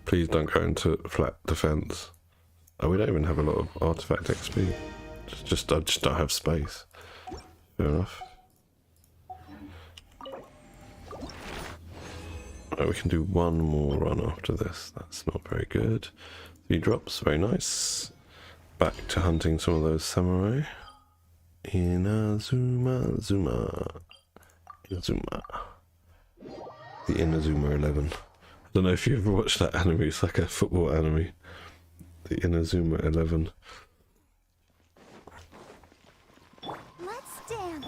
Please don't go into flat defense. Oh, we don't even have a lot of artifact XP. I just don't have space. Fair enough. Right, we can do one more run after this. That's not very good. 3 drops, very nice. Back to hunting some of those samurai. Inazuma. The Inazuma 11. I don't know if you ever watched that anime. It's like a football anime. The Inazuma 11. Let's dance.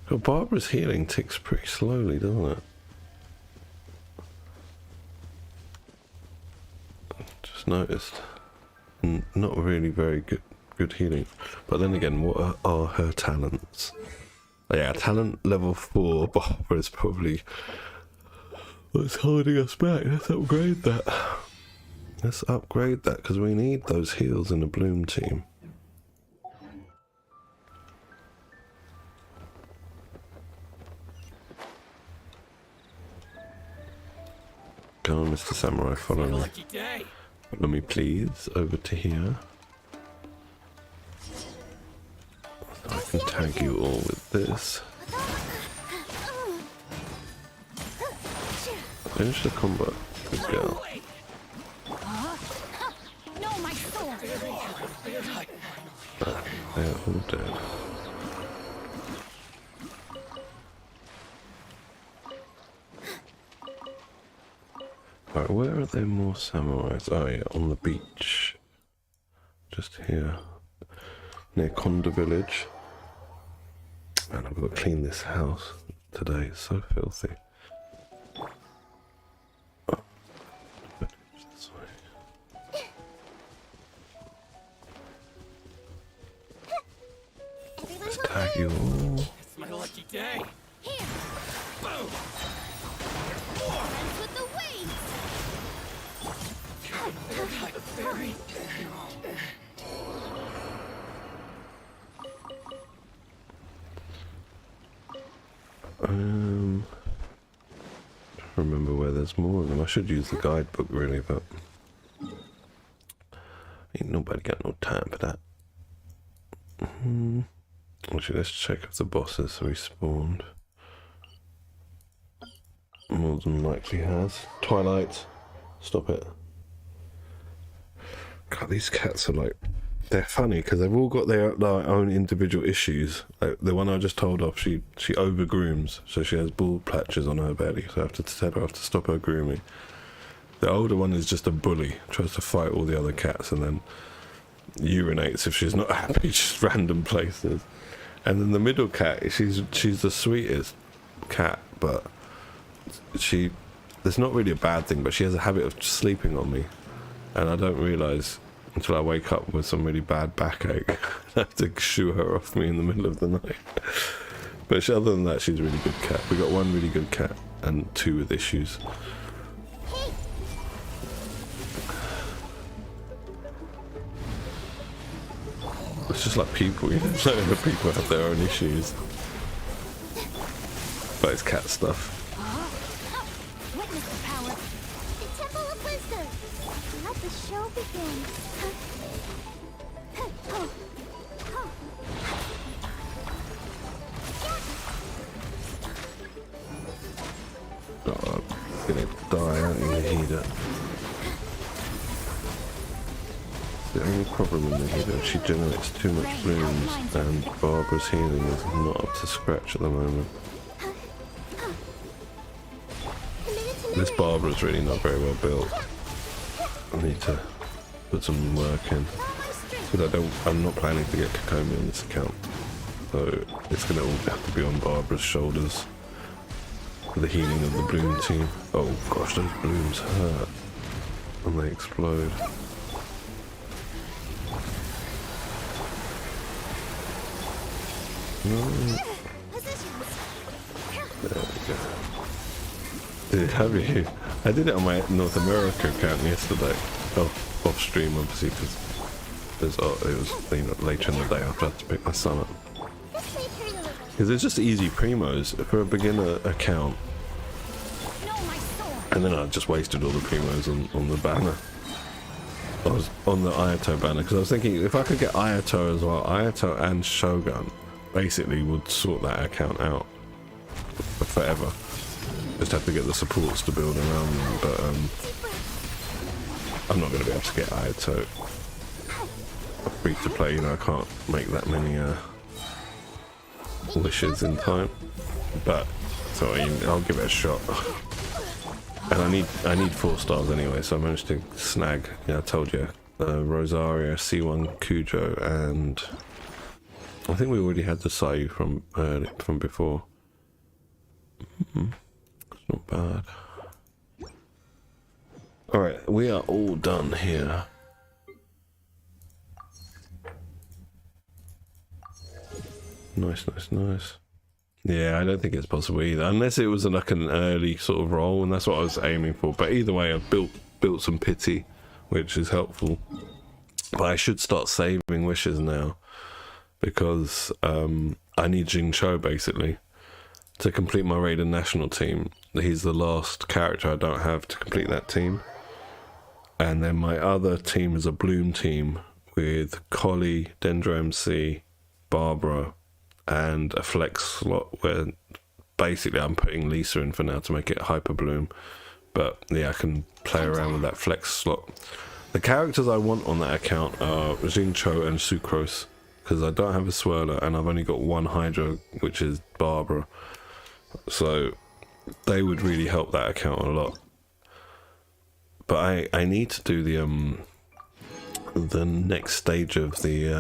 Well, Barbara's healing ticks pretty slowly, doesn't it? Just noticed. Not really very good healing. But then again, what are her talents? Yeah, talent level 4 Barbara is probably what's holding us back. Let's upgrade that. Let's upgrade that because we need those heals in the Bloom team. Come on, Mr. Samurai, follow me. Lucky day. Follow me, please, over to here. So I can tag you all with this. Finish the combat. Good girl. No, my sword. They're all dead. Alright, where are there more samurais? Oh yeah, on the beach. Just here. Near Konda village. Man, I've got to clean this house today. It's so filthy. Oh. This way. Let's tag you all. It's my lucky day. Here. Boom. Friends with the wings. I remember where there's more of them. I should use the guidebook really, but ain't nobody got no time for that. Actually, let's check if the bosses respawned. More than likely has. Twilight, stop it. God, these cats are like, they're funny because they've all got their own individual issues. Like the one I just told off, she over-grooms, so she has bald patches on her belly, so I have to tell her off to stop her grooming. The older one is just a bully, tries to fight all the other cats and then urinates if she's not happy, just random places. And then the middle cat, she's the sweetest cat, but there's not really a bad thing, but she has a habit of sleeping on me. And I don't realise until I wake up with some really bad backache. I have to shoo her off me in the middle of the night. But other than that, she's a really good cat. We got one really good cat and 2 with issues. It's just like people, you know, so the people have their own issues. But it's cat stuff. Witness the power. The Temple of Wisdom. Let the show begin. Oh. Oh. Oh, I'm gonna die out in the heater. The only problem in the heater, she generates too much blooms, and Barbara's healing is not up to scratch at the moment. This Barbara's really not very well built. I need to put some work in. But I'm not planning to get Kokomi on this account. So it's gonna all have to be on Barbara's shoulders. For the healing of the bloom team. Oh gosh, those blooms hurt when they explode. No. There we go. Have you? I did it on my North America account yesterday. Oh, off stream obviously because it was later in the day after I had to pick my son up. Because it's just easy primos for a beginner account. And then I just wasted all the primos on the banner. I was on the Ayato banner because I was thinking if I could get Ayato as well, Ayato and Shogun basically would sort that account out forever. Just have to get the supports to build around them, but I'm not going to be able to get Ayato free to play. You know, I can't make that many wishes in time, but so I'll give it a shot. And I need 4 stars anyway, so I managed to snag. Yeah, I told you, Rosaria, C1 Cujo, and I think we already had the Sayu from before. It's not bad. All right, we are all done here. Nice, nice, nice. Yeah, I don't think it's possible either, unless it was like an early sort of roll, and that's what I was aiming for. But either way, I've built some pity, which is helpful. But I should start saving wishes now, because I need Jing Cho basically to complete my Raiden national team. He's the last character I don't have to complete that team. And then my other team is a Bloom team with Collie, Dendro MC, Barbara, and a flex slot where basically I'm putting Lisa in for now to make it Hyper Bloom. But yeah, I can play around with that flex slot. The characters I want on that account are Jing Cho and Sucrose, because I don't have a Swirler and I've only got one Hydra, which is Barbara. So they would really help that account a lot. But I need to do the next stage of the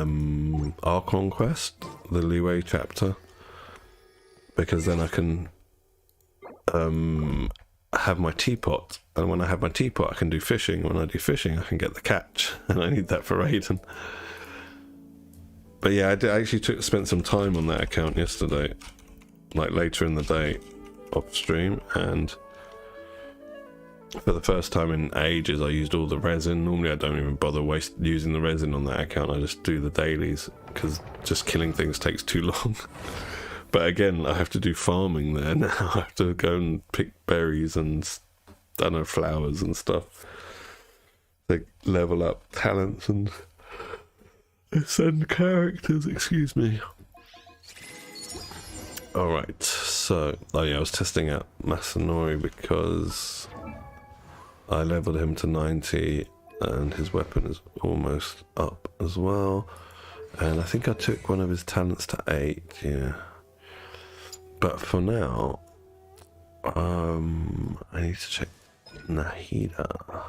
Archon quest, the Liwei chapter, because then I can have my teapot, and when I have my teapot I can do fishing. When I do fishing I can get the catch, and I need that for Raiden. But yeah, I actually spent some time on that account yesterday, like later in the day off stream, and for the first time in ages I used all the resin. Normally I don't even bother using the resin on that account, I just do the dailies because just killing things takes too long. But again, I have to do farming there now. I have to go and pick berries and, I don't know, flowers and stuff. Like level up talents and ascend characters, excuse me. Alright, so, oh yeah, I was testing out Masanori because I leveled him to 90 and his weapon is almost up as well. And I think I took one of his talents to 8, yeah. But for now, I need to check Nahida.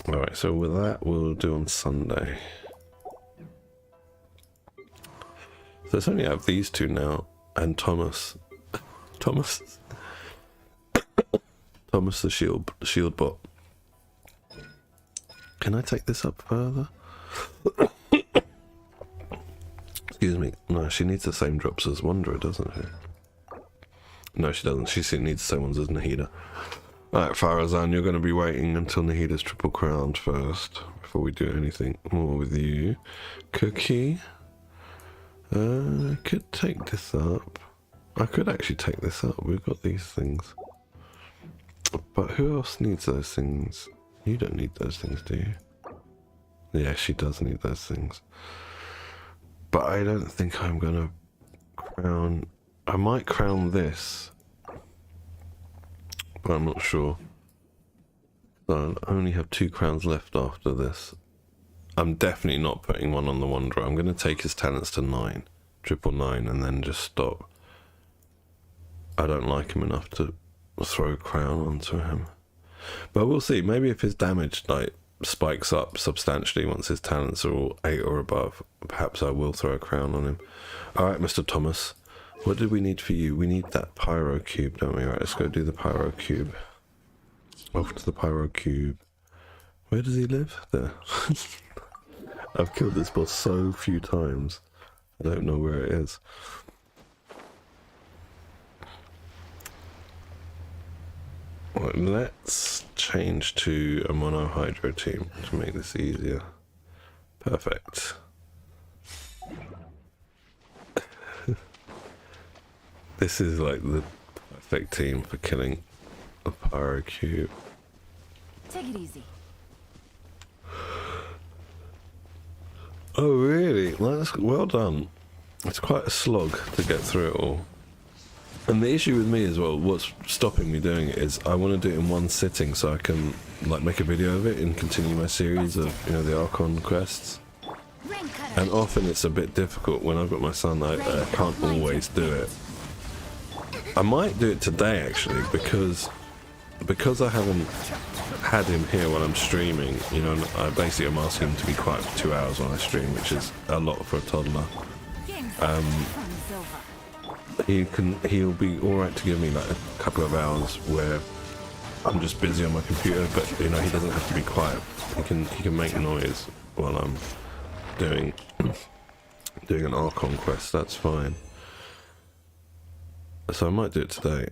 Alright, so with that, we'll do on Sunday. So it's only out of these two now, and Thomas. Thomas the shield bot. Can I take this up further? Excuse me. No, she needs the same drops as Wanderer, doesn't she? No, she doesn't. She needs the same ones as Nahida. Alright, Farazan, you're going to be waiting until Nahida's triple crowned first before we do anything more with you. Cookie. I could take this up. I could actually take this up. We've got these things. But who else needs those things? You don't need those things, do you? Yeah, she does need those things. But I don't think I'm gonna crown... I might crown this. But I'm not sure. So I only have 2 crowns left after this. I'm definitely not putting one on the Wanderer. I'm gonna take his talents to 9. 999 and then just stop. I don't like him enough to throw a crown onto him. But we'll see. Maybe if his damage like spikes up substantially once his talents are all 8 or above, perhaps I will throw a crown on him. Alright, Mr. Thomas. What do we need for you? We need that pyro cube, don't we? Alright, let's go do the pyro cube. Off to the pyro cube. Where does he live? There. I've killed this boss so few times. I don't know where it is. Right, let's change to a mono hydro team to make this easier. Perfect. This is like the perfect team for killing a pyro cube. Take it easy. Oh really? Well done. It's quite a slog to get through it all. And the issue with me as well, what's stopping me doing it is I want to do it in one sitting so I can like make a video of it and continue my series of, you know, the Archon quests. And often it's a bit difficult when I've got my son. I can't always do it. I might do it today actually because I haven't had him here while I'm streaming. You know, I basically am asking him to be quiet for 2 hours while I stream, which is a lot for a toddler. He'll be alright to give me like a couple of hours where I'm just busy on my computer, but you know, he doesn't have to be quiet. He can make noise while I'm doing an Archon quest. That's fine. So I might do it today,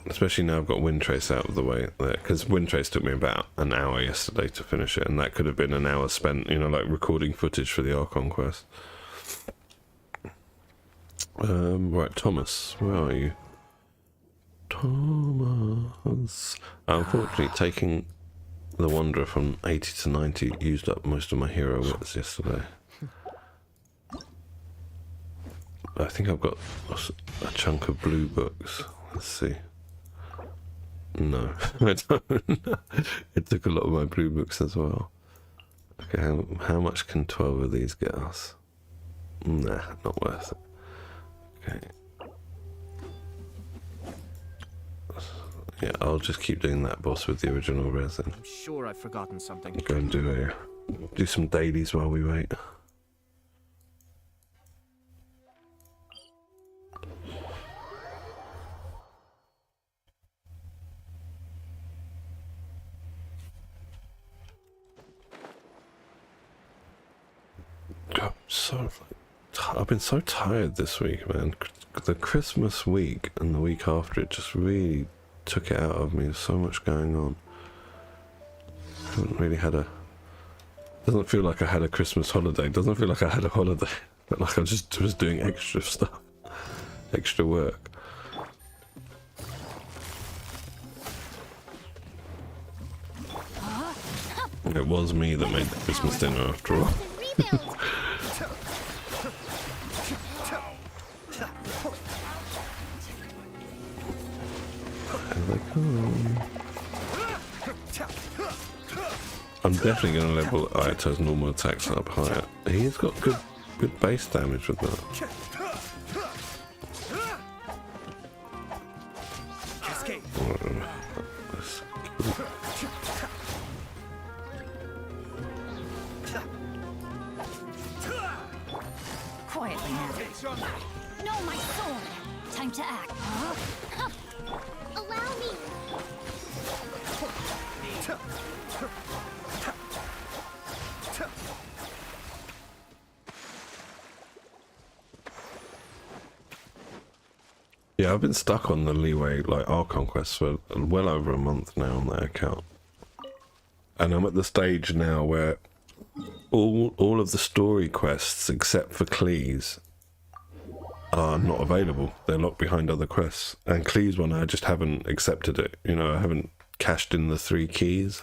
especially now I've got Windtrace out of the way there, because Windtrace took me about an hour yesterday to finish it, and that could have been an hour spent, you know, like recording footage for the Archon quest. Right, Thomas, where are you? Thomas. Unfortunately, taking the Wanderer from 80 to 90 used up most of my hero wits yesterday. I think I've got a chunk of blue books. Let's see. No, I don't. It took a lot of my blue books as well. Okay, how much can 12 of these get us? Nah, not worth it. Okay. Yeah, I'll just keep doing that boss with the original resin. I'm sure I've forgotten something. Go and do some dailies while we wait. God, I've been so tired this week, man. The Christmas week and the week after, it just really took it out of me. There's so much going on. I haven't really had doesn't feel like I had a Christmas holiday. Doesn't feel like I had a holiday. But like I just was doing extra stuff. Extra work. It was me that made the Christmas dinner after all. I'm definitely going to level Ayato's normal attacks up higher. He's got good base damage with that. Quietly now. No, my sword. Time to act. Allow me. Yeah, I've been stuck on the leeway, like Archon quests for well over a month now on that account. And I'm at the stage now where all of the story quests, except for Cleese, are not available. They're locked behind other quests. And Cleve's one, I just haven't accepted it. You know, I haven't cashed in the 3 keys.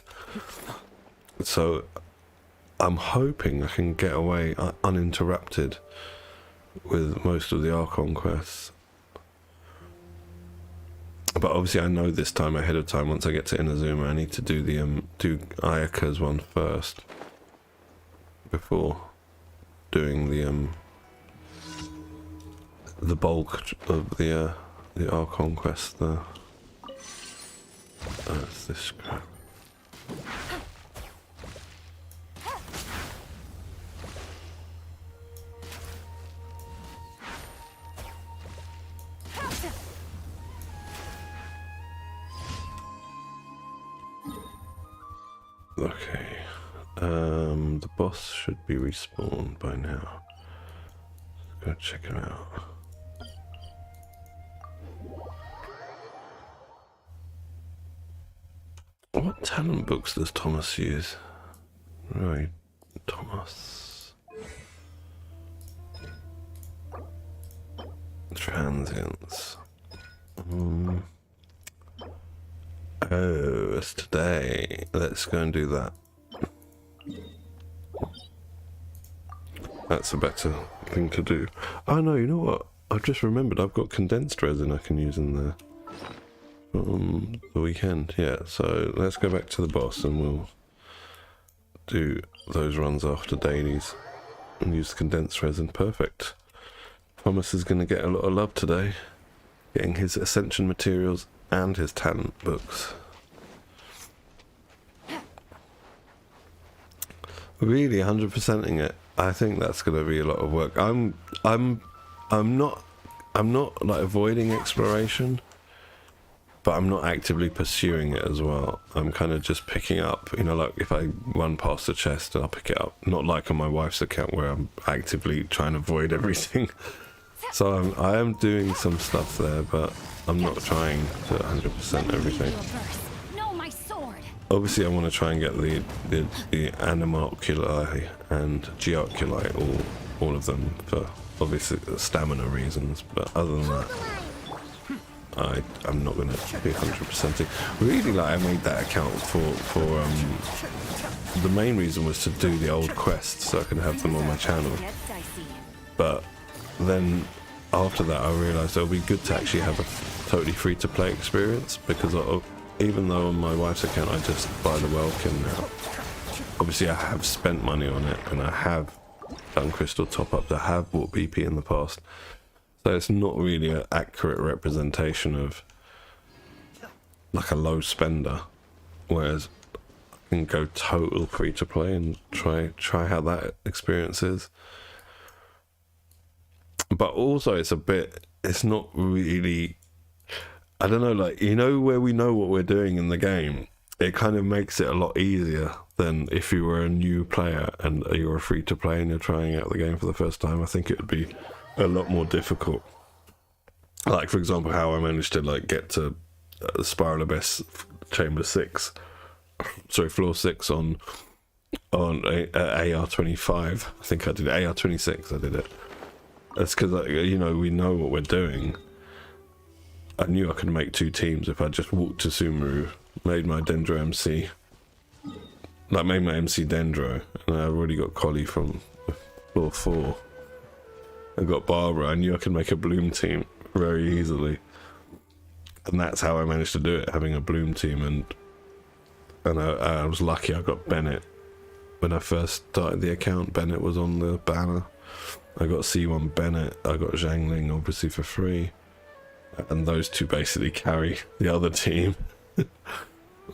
So I'm hoping I can get away uninterrupted with most of the Archon quests. But obviously I know this time ahead of time, once I get to Inazuma, I need to do the do Ayaka's one first before doing the bulk of the Archon quest. That's this crap. Okay, the boss should be respawned by now. Let's go check him out. What talent books does Thomas use? Right, Thomas. Transients. Oh, it's today. Let's go and do that. That's a better thing to do. Oh no, you know what? I've just remembered I've got condensed resin I can use in there. The weekend, yeah. So let's go back to the boss and we'll do those runs after dailies and use condensed resin. Perfect. Thomas is going to get a lot of love today, getting his ascension materials and his talent books. Really 100%ing it. I think that's going to be a lot of work. I'm not like avoiding exploration, but I'm not actively pursuing it as well. I'm kind of just picking up, you know, like if I run past a chest, I'll pick it up. Not like on my wife's account where I'm actively trying to avoid everything. So I am doing some stuff there, but I'm not trying to 100% everything. No, my sword. Obviously, I want to try and get the animalculi and geoculi, all of them, for obviously stamina reasons. But other than that, I'm not going to be 100%ing. Really, like I made that account for the main reason was to do the old quests so I can have them on my channel. But then after that I realised it would be good to actually have a totally free to play experience, because even though on my wife's account I just buy the Welkin now, obviously I have spent money on it and I have done crystal top ups, I have bought BP in the past, so it's not really an accurate representation of like a low spender, whereas I can go total free to play and try how that experience is. But also it's not really, I don't know, like, you know, where we know what we're doing in the game, it kind of makes it a lot easier than if you were a new player and you're a free to play and you're trying out the game for the first time. I think it would be a lot more difficult. Like, for example, how I managed to like get to Spiral Abyss Chamber 6, sorry, floor 6 on AR25. I think I did AR26, I did it. That's because, you know, we know what we're doing. I knew I could make 2 teams if I just walked to Sumeru, made my Dendro MC, like made my MC Dendro, and I've already got Collie from floor 4. I got Barbara. I knew I could make a Bloom team very easily, and that's how I managed to do it, having a Bloom team. And I was lucky I got Bennett when I first started the account. Bennett was on the banner. I got C1 Bennett, I got Zhangling obviously for free, and those 2 basically carry the other team,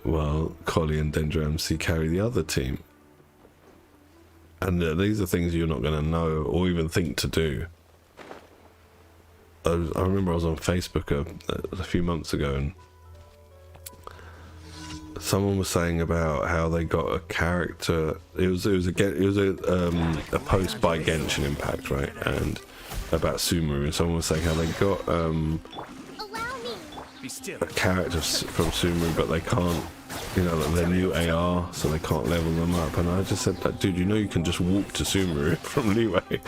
while Collie and Dendro MC carry the other team. And these are things you're not going to know or even think to do. I remember I was on Facebook a few months ago, and someone was saying about how they got a character. It was a post by Genshin Impact, right? And about Sumeru, and someone was saying how they got a character from Sumeru, but they can't, you know, like their new AR, so they can't level them up. And I just said, like, dude, you know, you can just walk to Sumeru from Leeway.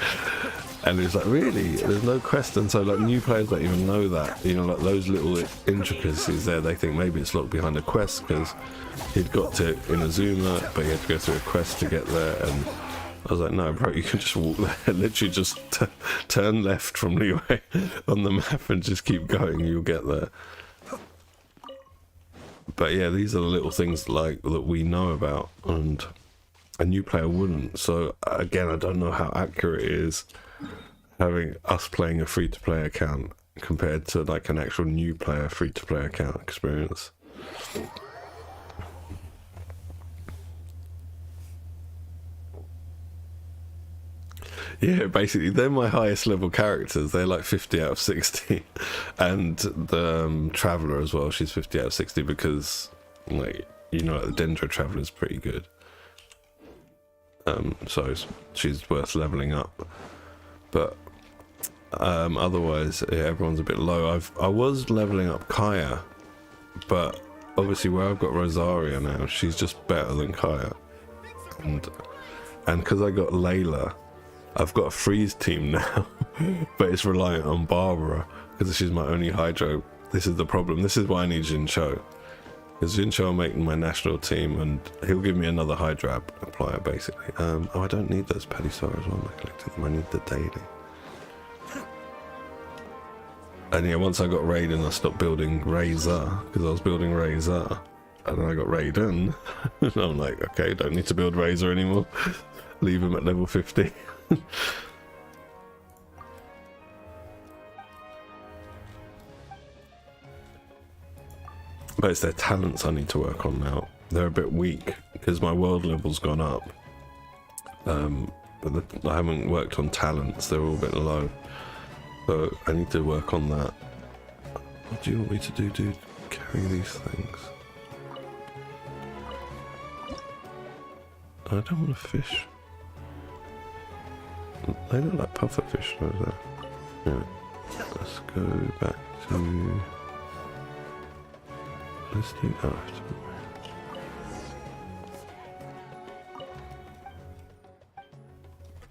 And it's like, really, there's no quest. And so like new players don't even know that, you know, like those little intricacies there, they think maybe it's locked behind a quest because he'd got to Inazuma, but he had to go through a quest to get there. And I was like, no bro, you can just walk there, literally just turn left from Liyue on the map and just keep going, you'll get there. But yeah, these are the little things like that we know about and a new player wouldn't. So again, I don't know how accurate it is having us playing a free-to-play account compared to like an actual new player free-to-play account experience. Yeah, basically they're my highest level characters. They're like 50 out of 60, and the Traveller as well, she's 50 out of 60 because like, you know, like, the Dendro Traveller is pretty good. So she's worth leveling up, but otherwise yeah, everyone's a bit low. I was leveling up Kaya, but obviously where I've got Rosaria now, she's just better than Kaya, and because I got Layla, I've got a freeze team now, but it's reliant on Barbara because she's my only Hydro. This is the problem. This is why I need Jincho. Because Jincho will make my national team and he'll give me another Hydro applier basically. Oh, I don't need those Pelisaur as well. I collected them. I need the daily. And yeah, once I got Raiden, I stopped building Razor because I was building Razor. And then I got Raiden. And I'm like, okay, don't need to build Razor anymore. Leave him at level 50. But it's their talents I need to work on now. They're a bit weak because my world level's gone up. But I haven't worked on talents, they're all a bit low. So I need to work on that. What do you want me to do, dude? Carry these things. I don't want to fish. They look like pufferfish over there. Yeah. Let's go back to... Let's do that.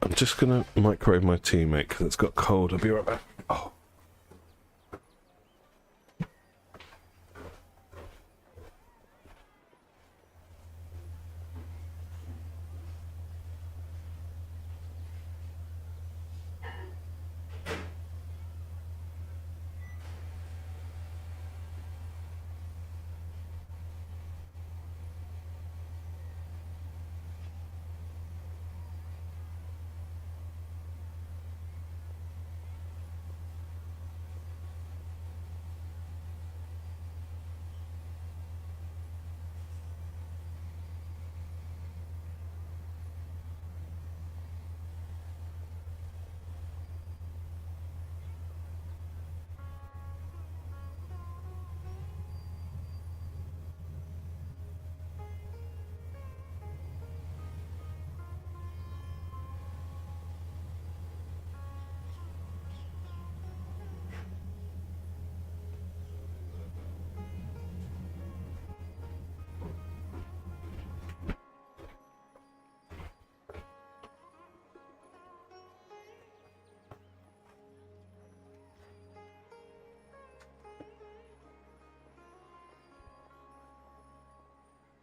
I'm just gonna microwave my teammate because it's got cold. I'll be right back. Oh.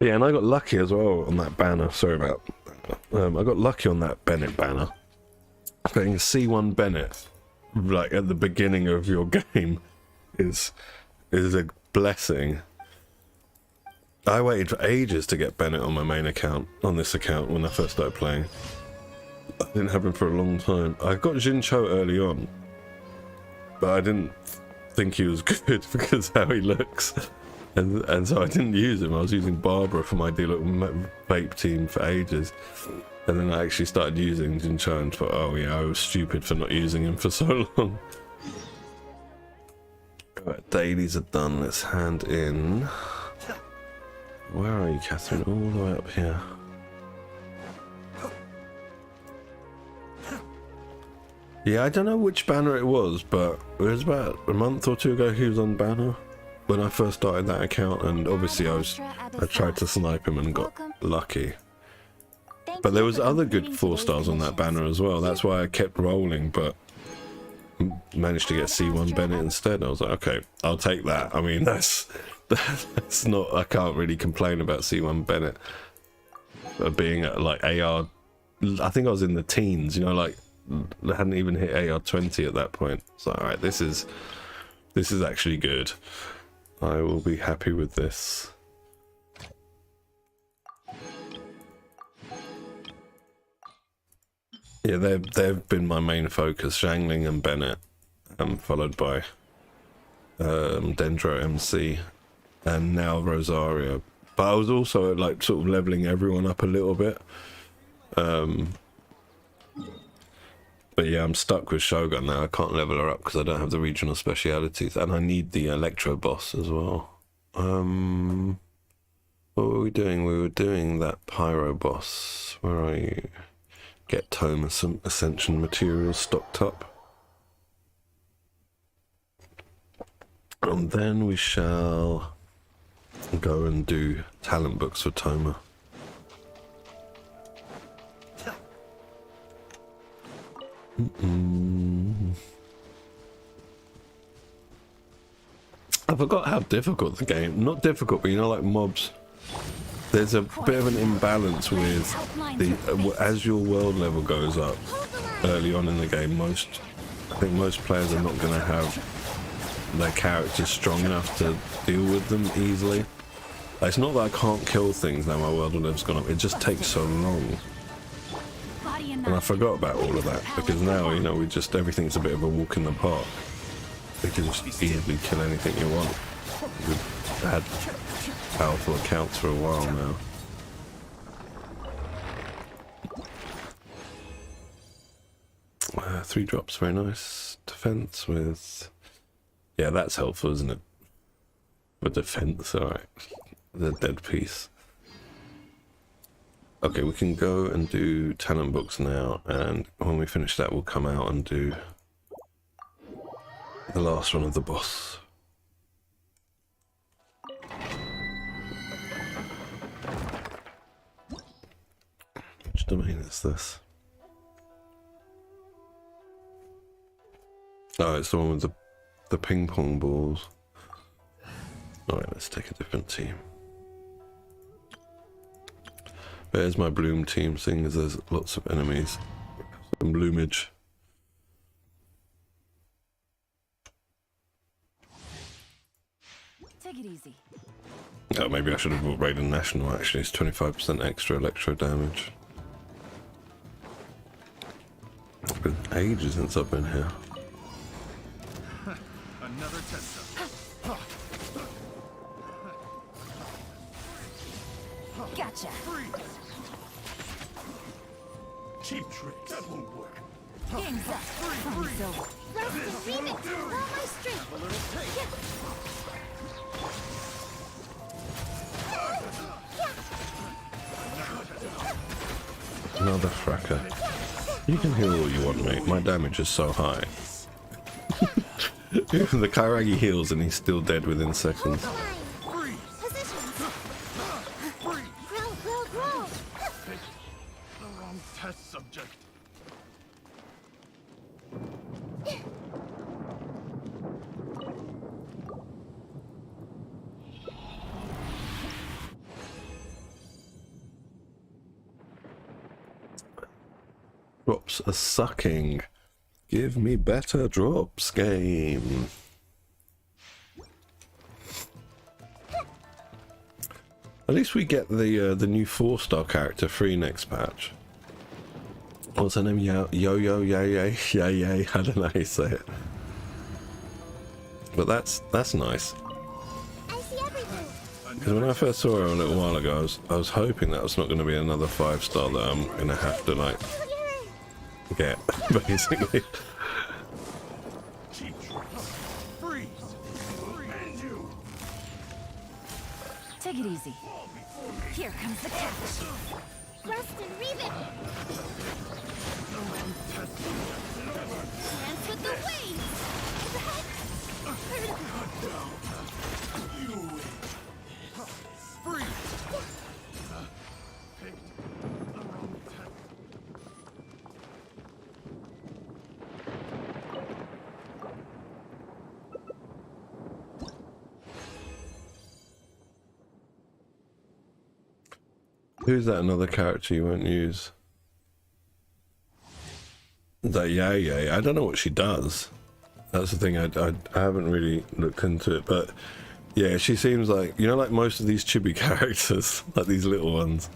Yeah, and I got lucky as well on that banner. Sorry about that. I got lucky on that Bennett banner. Getting C1 Bennett, like at the beginning of your game, is a blessing. I waited for ages to get Bennett on my main account, on this account, when I first started playing. I didn't have him for a long time. I got Jincho early on, but I didn't think he was good because how he looks. And so I didn't use him. I was using Barbara for my deal at vape team for ages. And then I actually started using Jincho and thought, oh yeah, I was stupid for not using him for so long. Right, dailies are done. Let's hand in. Where are you, Catherine? All the way up here. Yeah, I don't know which banner it was, but it was about a month or two ago he was on banner. When I first started that account, and obviously I tried to snipe him and got lucky. But there was other good 4 stars on that banner as well. That's why I kept rolling, but managed to get C1 Bennett instead. I was like, okay, I'll take that. I mean, that's not, I can't really complain about C1 Bennett being at like AR. I think I was in the teens, you know, like I hadn't even hit AR 20 at that point. So all right, this is actually good. I will be happy with this. Yeah, they've been my main focus, Shangling and Bennett, followed by Dendro MC, and now Rosario. But I was also like sort of leveling everyone up a little bit. But yeah, I'm stuck with Shogun now. I can't level her up because I don't have the regional specialities, and I need the Electro boss as well. What were we doing? We were doing that Pyro boss. Where are you? Get Toma some Ascension materials stocked up. And then we shall go and do talent books for Toma. I forgot how difficult the game, not difficult, but you know, like mobs, there's a bit of an imbalance with the as your world level goes up early on in the game. I think most players are not going to have their characters strong enough to deal with them easily. Like, it's not that I can't kill things now my world level's gone up, it just takes so long. And I forgot about all of that, because now, you know, everything's a bit of a walk in the park. You can just easily kill anything you want. We've had powerful accounts for a while now. 3 drops, very nice. Defense with... Yeah, that's helpful, isn't it? For defense, alright. The dead piece. Okay, we can go and do talent books now, and when we finish that, we'll come out and do the last one of the boss. Which domain is this? Oh, it's the one with the ping pong balls. Alright, let's take a different team. There's my Bloom team, seeing as there's lots of enemies. Some bloomage. Take it easy. Oh, maybe I should have bought Raiden National, actually. It's 25% extra electro damage. It's been ages since I've been here. Another test. Gotcha. Cheap tricks. That won't work. Game's up. Fun's over. Rest and remix. All my strength. Another fracker. You can heal all you want, mate. My damage is so high. The Kairagi heals and he's still dead within seconds. Line. Positions. Grow. The wrong test subject. Drops are sucking. Give me better drops, game. At least we get the new 4-star character free next patch. What's her name? Yay. I don't know how you say it. But that's nice. I see everything. Because when I first saw her a little while ago, I was hoping that was not going to be another 5-star that I'm going to have to like get, basically. Cheap tricks. Freeze. And you. Take it easy. Here comes the catch. Rest and remix. Dance with the waves. Freeze. Picked the wrong test. Who's that another character you won't use? That yeah. I don't know what she does. That's the thing. I haven't really looked into it, but yeah, she seems like, you know, like most of these chibi characters, like these little ones.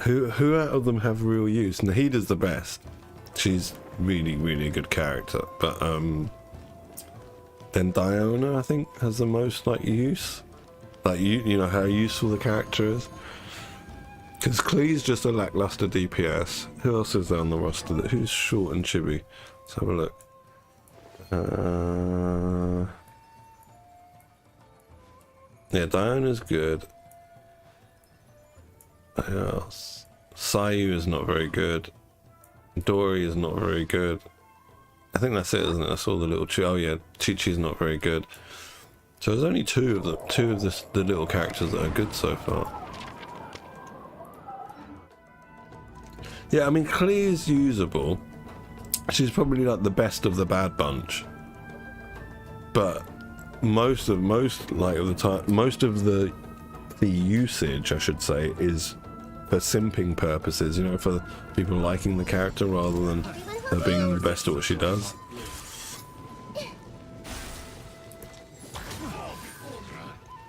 Who out of them have real use? Nahida's the best. She's really a good character, but then Diona I think has the most like use. Like you know how useful the character is. Because Klee's just a lackluster DPS. Who else is there on the roster? Who's short and chibi? Let's have a look. Yeah, Diona's good. Who else? Sayu is not very good. Dory is not very good. I think that's it, isn't it? I saw the little oh yeah, Chi-Chi's not very good. So there's only two of the little characters that are good so far. Yeah, I mean, Klee is usable. She's probably like the best of the bad bunch. But most of the usage, I should say, is for simping purposes, you know, for people liking the character rather than her being the best at what she does.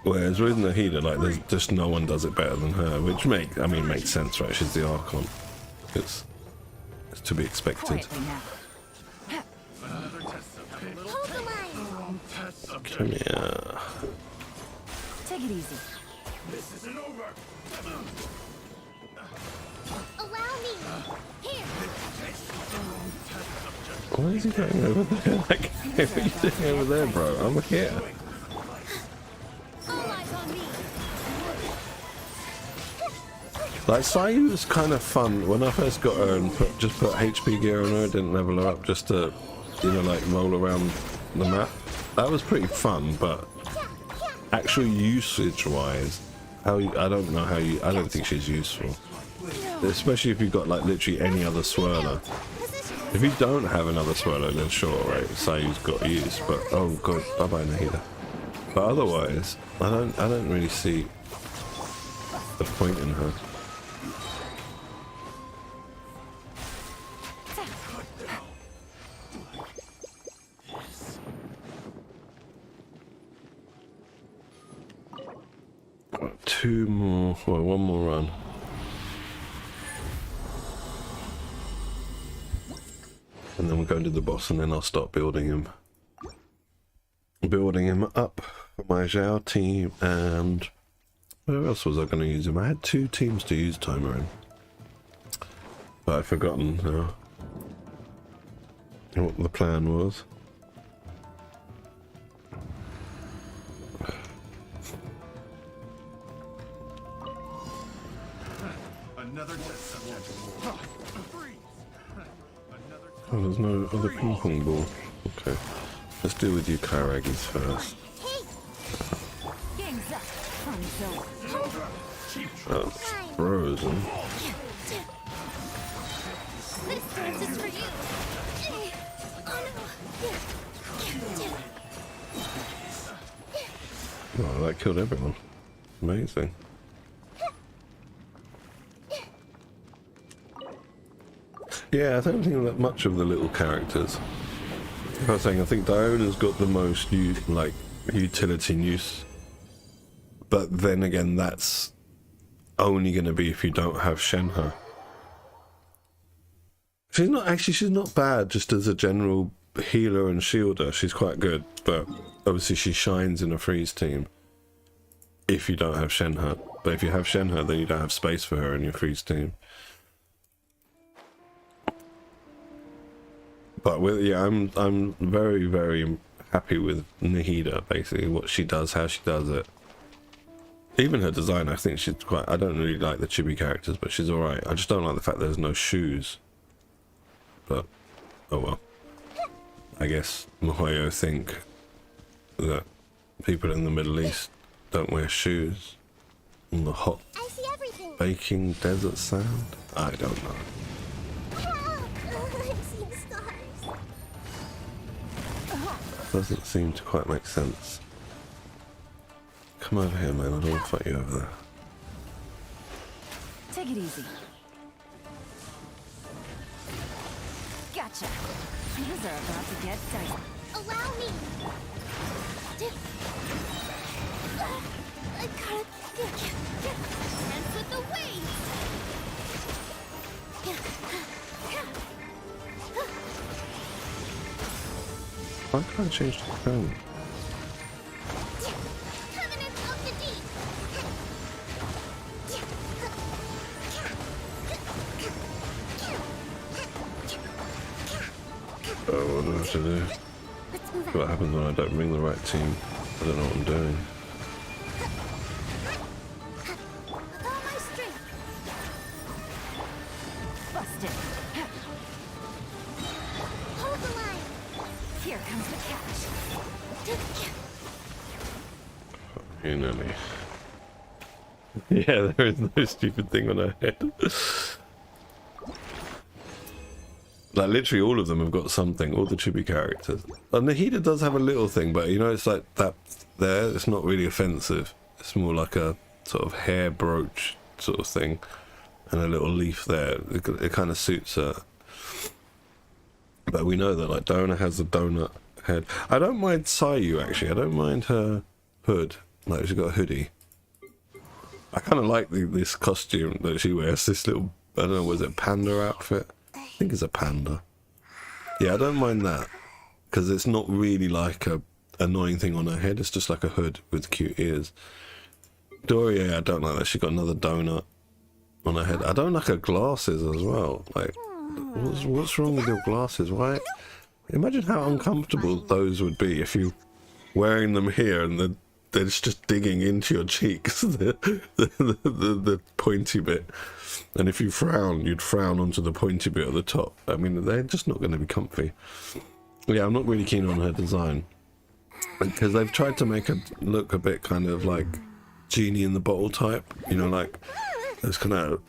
Whereas with Nahida, like, there's just no one does it better than her, which makes sense, right? She's the Archon. It's to be expected. Come here. Take it easy. This isn't over. Allow me. Here. Why is he going over there? Like, what are you doing over there, bro? I'm here. All eyes on me. Like, Sayu was kind of fun when I first got her and just put HP gear on her, didn't level her up just to, you know, like roll around the map. That was pretty fun, but actual usage-wise, I don't think she's useful. Especially if you've got like literally any other swirler. If you don't have another swirler, then sure, right, Sayu's got use, but oh god, bye-bye Nahida. But otherwise, I don't really see the point in her. Two more, well, one more run. And then we're going to the boss, and then I'll start building him. Building him up for my Zhao team, and where else was I going to use him? I had two teams to use Timer in. But I've forgotten now what the plan was. Oh, there's no other ping pong ball. Okay. Let's deal with you Kairagis first. Gang's up. Fun zone. That's frozen. This dance is for you. Oh, that killed everyone. Amazing. Yeah, I don't think that much of the little characters. I was saying, I think Diona's got the most utility and use, but then again, that's only going to be if you don't have Shenhe. She's not bad just as a general healer and shielder. She's quite good, but obviously she shines in a freeze team if you don't have Shenhe. But if you have Shenhe, then you don't have space for her in your freeze team. But I'm very happy with Nahida, basically, what she does, how she does it. Even her design, I think she's quite... I don't really like the chibi characters, but she's alright. I just don't like the fact there's no shoes. But, oh well. I guess Mihoyo think that people in the Middle East don't wear shoes on the hot, I see everything. baking desert sand. I don't know. I'm seeing stars. Doesn't seem to quite make sense. Come over here, man. I don't want to fight you over there. Take it easy. Gotcha. Things are about to get dicey. Allow me. I gotta get dance with the waves. Why can't I change the phone? Covenant of the deep. Oh, what do I have to do? Let's move What on. happens when I don't bring the right team? I don't know what I'm doing. With all my strength. Busted. Hold the line. Here comes the catch. You know me. Yeah, there is no stupid thing on her head. Like, literally all of them have got something, all the chibi characters. And Nahida does have a little thing, but you know, it's like that there, it's not really offensive. It's more like a sort of hair brooch sort of thing. And a little leaf there. It kind of suits her. But we know that, like, Dona has a donut head. I don't mind Sayu, actually. I don't mind her hood. Like, she's got a hoodie. I kind of like this costume that she wears. This little, I don't know, was it panda outfit? I think it's a panda. Yeah, I don't mind that. Because it's not really like a annoying thing on her head. It's just like a hood with cute ears. Doria, I don't like that. She got another donut on her head. I don't like her glasses as well. Like, what's wrong with your glasses? Why? Imagine how uncomfortable those would be if you wearing them here and they're just digging into your cheeks, the pointy bit. And if you frown, you'd frown onto the pointy bit at the top. I mean, they're just not going to be comfy. Yeah, I'm not really keen on her design. Because they've tried to make her look a bit kind of like genie in the bottle type. You know, like those kind of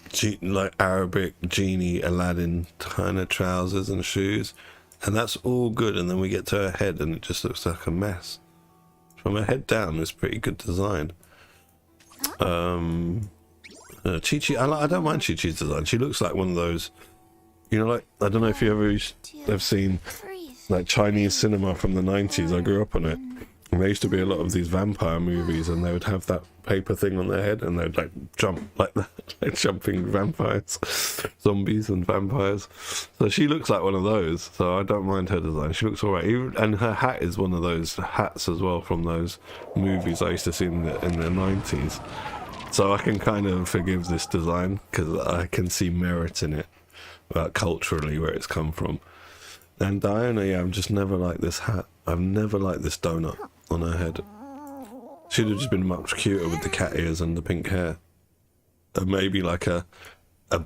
like Arabic genie Aladdin kind of trousers and shoes. And that's all good. And then we get to her head and it just looks like a mess. From her head down, it's pretty good design. Chi-Chi, I don't mind Chi-Chi's design. She looks like one of those, you know, like, I don't know if you ever have seen like Chinese cinema from the 90s. I grew up on it. And there used to be a lot of these vampire movies and they would have that paper thing on their head and they'd like jump like that, like jumping vampires, zombies and vampires. So she looks like one of those, so I don't mind her design. She looks alright. And her hat is one of those hats as well from those movies I used to see in the 90s. So I can kind of forgive this design because I can see merit in it, culturally where it's come from. And Diana, yeah, I've just never liked this hat. I've never liked this donut on her head. She'd have just been much cuter with the cat ears and the pink hair. And maybe like a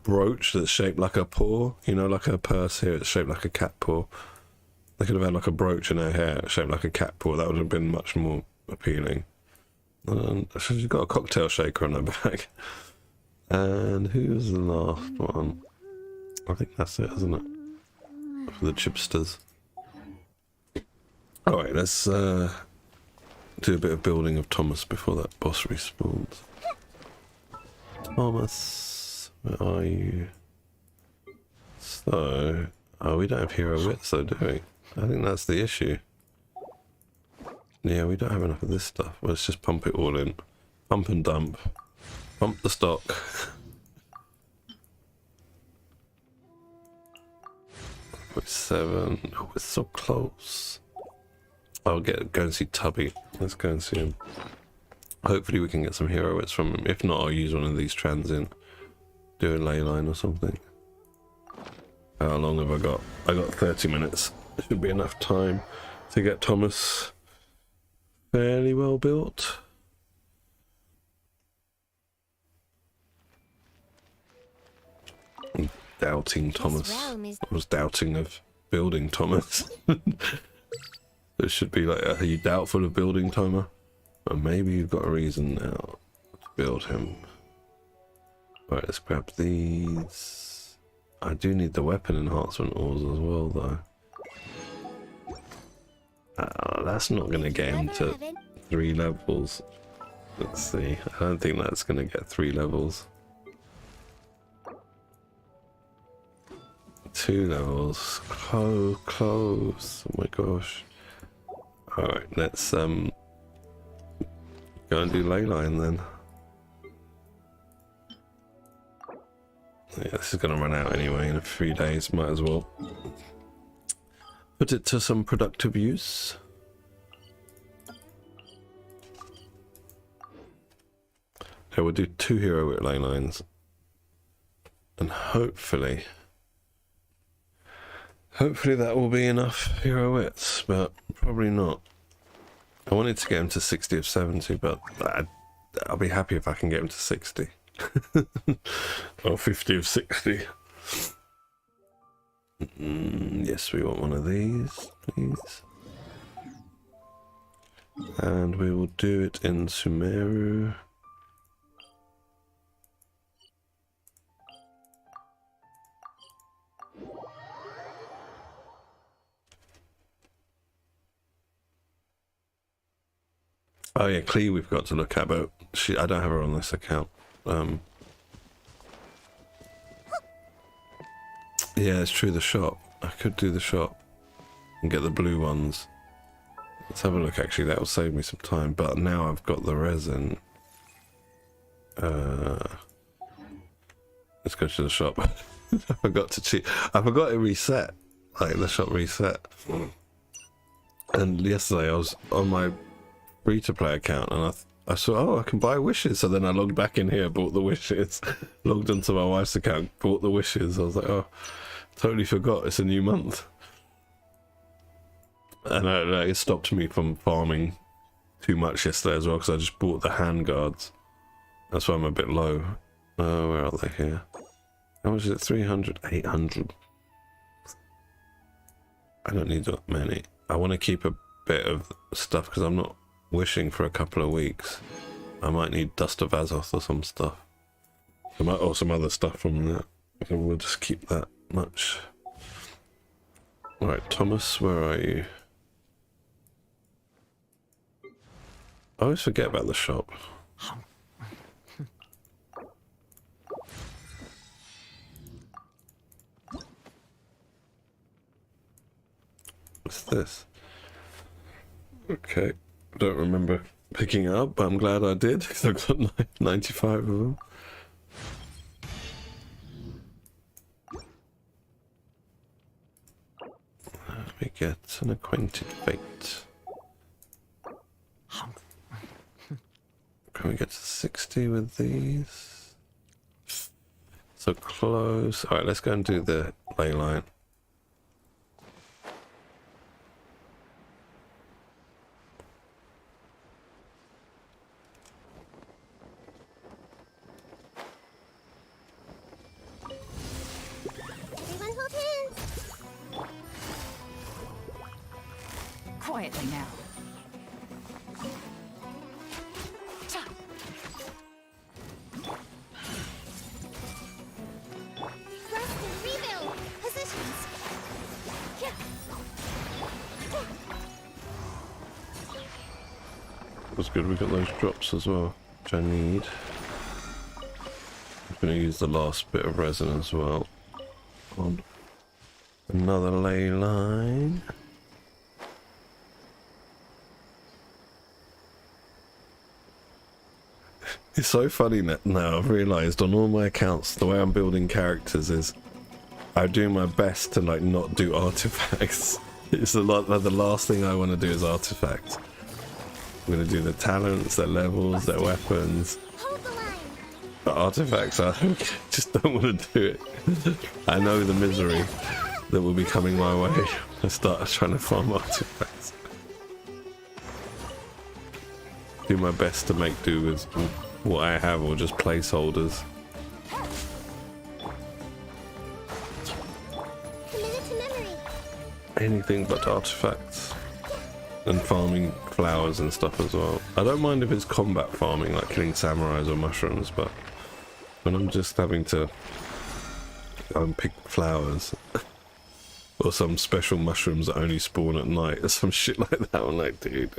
brooch that's shaped like a paw, you know, like her purse here, it's shaped like a cat paw. They could have had like a brooch in her hair shaped like a cat paw. That would have been much more appealing. And she's got a cocktail shaker on her back. And who's the last one? I think that's it, isn't it? For the chipsters. Alright, let's do a bit of building of Thomas before that boss respawns. Thomas, where are you? So, oh, we don't have hero wits though, do we? I think that's the issue. Yeah, we don't have enough of this stuff. Let's just pump it all in. Pump and dump. Pump the stock. 7. Oh, we're so close. I'll go and see Tubby. Let's go and see him. Hopefully we can get some hero hits from him. If not, I'll use one of these transient. Do a ley line or something. How long have I got? I got 30 minutes. Should be enough time to get Thomas fairly well built. Doubting Thomas. I was doubting of building Thomas. It should be like, are you doubtful of building Thomas? But maybe you've got a reason now to build him. Right, let's grab these. I do need the weapon enhancement ores as well, though. That's not going to get him to 3 levels. Let's see. I don't think that's going to get 3 levels. 2 levels. Close. Oh my gosh. Alright, let's go and do Leyline then. Yeah, this is gonna run out anyway in a few days, might as well put it to some productive use. Okay, we'll do 2 hero wit ley lines. And hopefully that will be enough hero wits, but probably not. I wanted to get him to 60 of 70, but I'll be happy if I can get him to 60. Or 50 of 60. Yes, we want one of these, please. And we will do it in Sumeru. Oh yeah, Clee we've got to look at, but I don't have her on this account. Yeah, it's true, the shop. I could do the shop and get the blue ones. Let's have a look, actually, that will save me some time, but now I've got the resin. Let's go to the shop. I forgot to cheat. I forgot it reset, like the shop reset. And yesterday I was on my free-to-play account and I saw, oh, I can buy wishes. So then I logged back in here, bought the wishes, logged into my wife's account, bought the wishes. I was like, oh, totally forgot it's a new month. And it stopped me from farming too much yesterday as well, because I just bought the hand guards. That's why I'm a bit low. Where are they here? How much is it? 300? 800? I don't need that many. I want to keep a bit of stuff because I'm not wishing for a couple of weeks. I might need Dust of Azoth or some stuff. Or some other stuff from that. So we'll just keep that much. Alright, Thomas, where are you? I always forget about the shop. What's this? Okay, don't remember picking it up, but I'm glad I did because I've got 95 of them. Let me get an acquainted fate. Can we get to 60 with these? So close. Alright, let's go and do the ley line. Everyone hold hands. Quietly now. Rest and rebuild. Positions. Yeah. That's good, we got those drops as well, which I need. I'm going to use the last bit of resin as well on another ley line. It's so funny that now I've realised on all my accounts the way I'm building characters is I'm doing my best to like not do artifacts. It's a lot, like the last thing I want to do is artifacts. I'm going to do the talents, their levels, their weapons. Hold the line. But artifacts, I just don't want to do it. I know the misery that will be coming my way if I start trying to farm artifacts. Do my best to make do with what I have or just placeholders. Committed to memory. Anything but artifacts. And farming flowers and stuff as well. I don't mind if it's combat farming, like killing samurais or mushrooms, but when I'm just having to go and pick flowers or some special mushrooms that only spawn at night or some shit like that, I'm like, dude,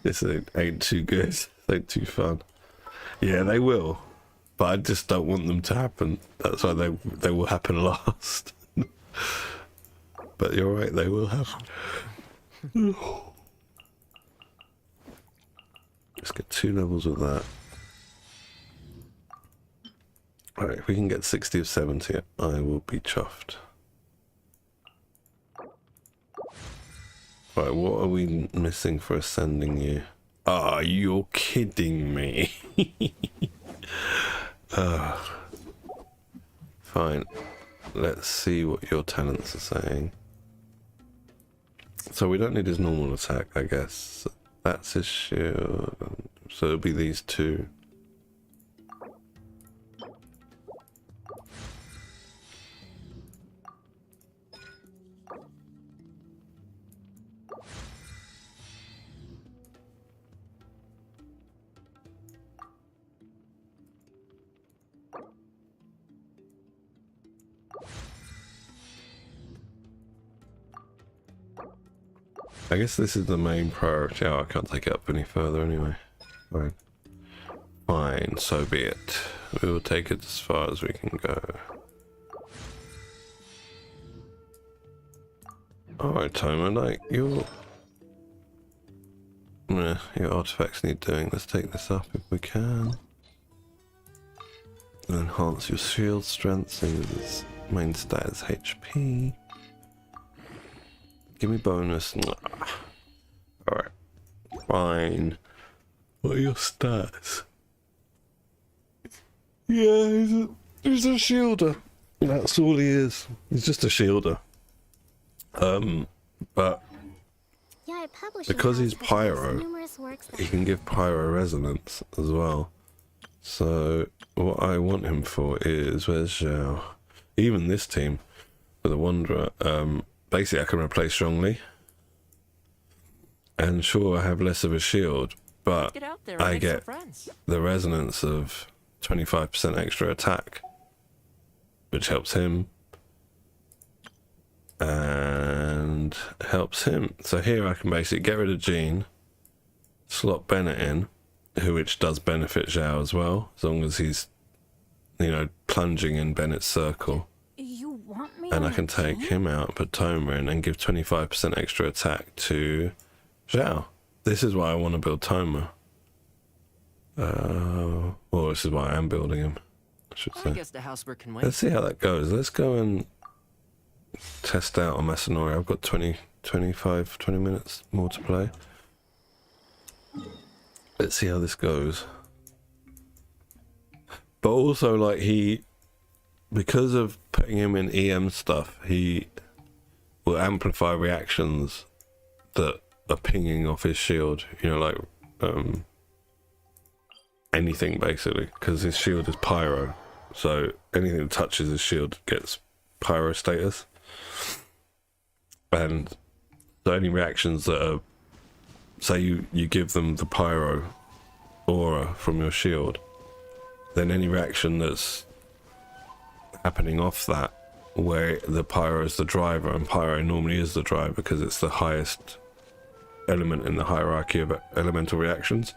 this ain't too good. It ain't too fun. Yeah, they will, but I just don't want them to happen. That's why they will happen last. But you're right, they will have. Let's get 2 levels of that. Alright, if we can get 60 of 70, I will be chuffed. Right, what are we missing for ascending you? Ah, you're kidding me. Fine. Let's see what your talents are saying. So we don't need his normal attack, I guess. That's his shield. So it'll be these 2. I guess this is the main priority. Oh, I can't take it up any further anyway. Fine. Fine, so be it. We will take it as far as we can go. Alright, Timer, like, your artifacts need doing. Let's take this up if we can. Enhance your shield strength, so its main stat is HP. Give me bonus. Alright. Fine. What are your stats? Yeah, he's a shielder. That's all he is. He's just a shielder. But Yeah, I published because a he's house that pyro, has numerous works that he can give pyro resonance as well. So what I want him for is, where's Zhao? Even this team for the Wanderer, basically I can replace strongly. And sure, I have less of a shield, but Get out there and I make some get friends. the resonance of 25% extra attack, which helps him and helps him. So here I can basically get rid of Jean, slot Bennett in, which does benefit Zhao as well, as long as he's, you know, plunging in Bennett's circle. You want me And on I can a take team? him out, put Toma in, and give 25% extra attack to Zhao. This is why I want to build Toma. Well, this is why I am building him, I should I say. guess the housework can wait. Let's see how that goes. Let's go and test out on Masanori. I've got 20 minutes more to play. Let's see how this goes. But also, like, because of putting him in EM stuff, he will amplify reactions that are pinging off his shield. You know, like, anything basically, because his shield is pyro. So anything that touches his shield gets pyro status. And so any reactions that are, say you give them the pyro aura from your shield, then any reaction that's happening off that, where the pyro is the driver, and pyro normally is the driver because it's the highest element in the hierarchy of elemental reactions,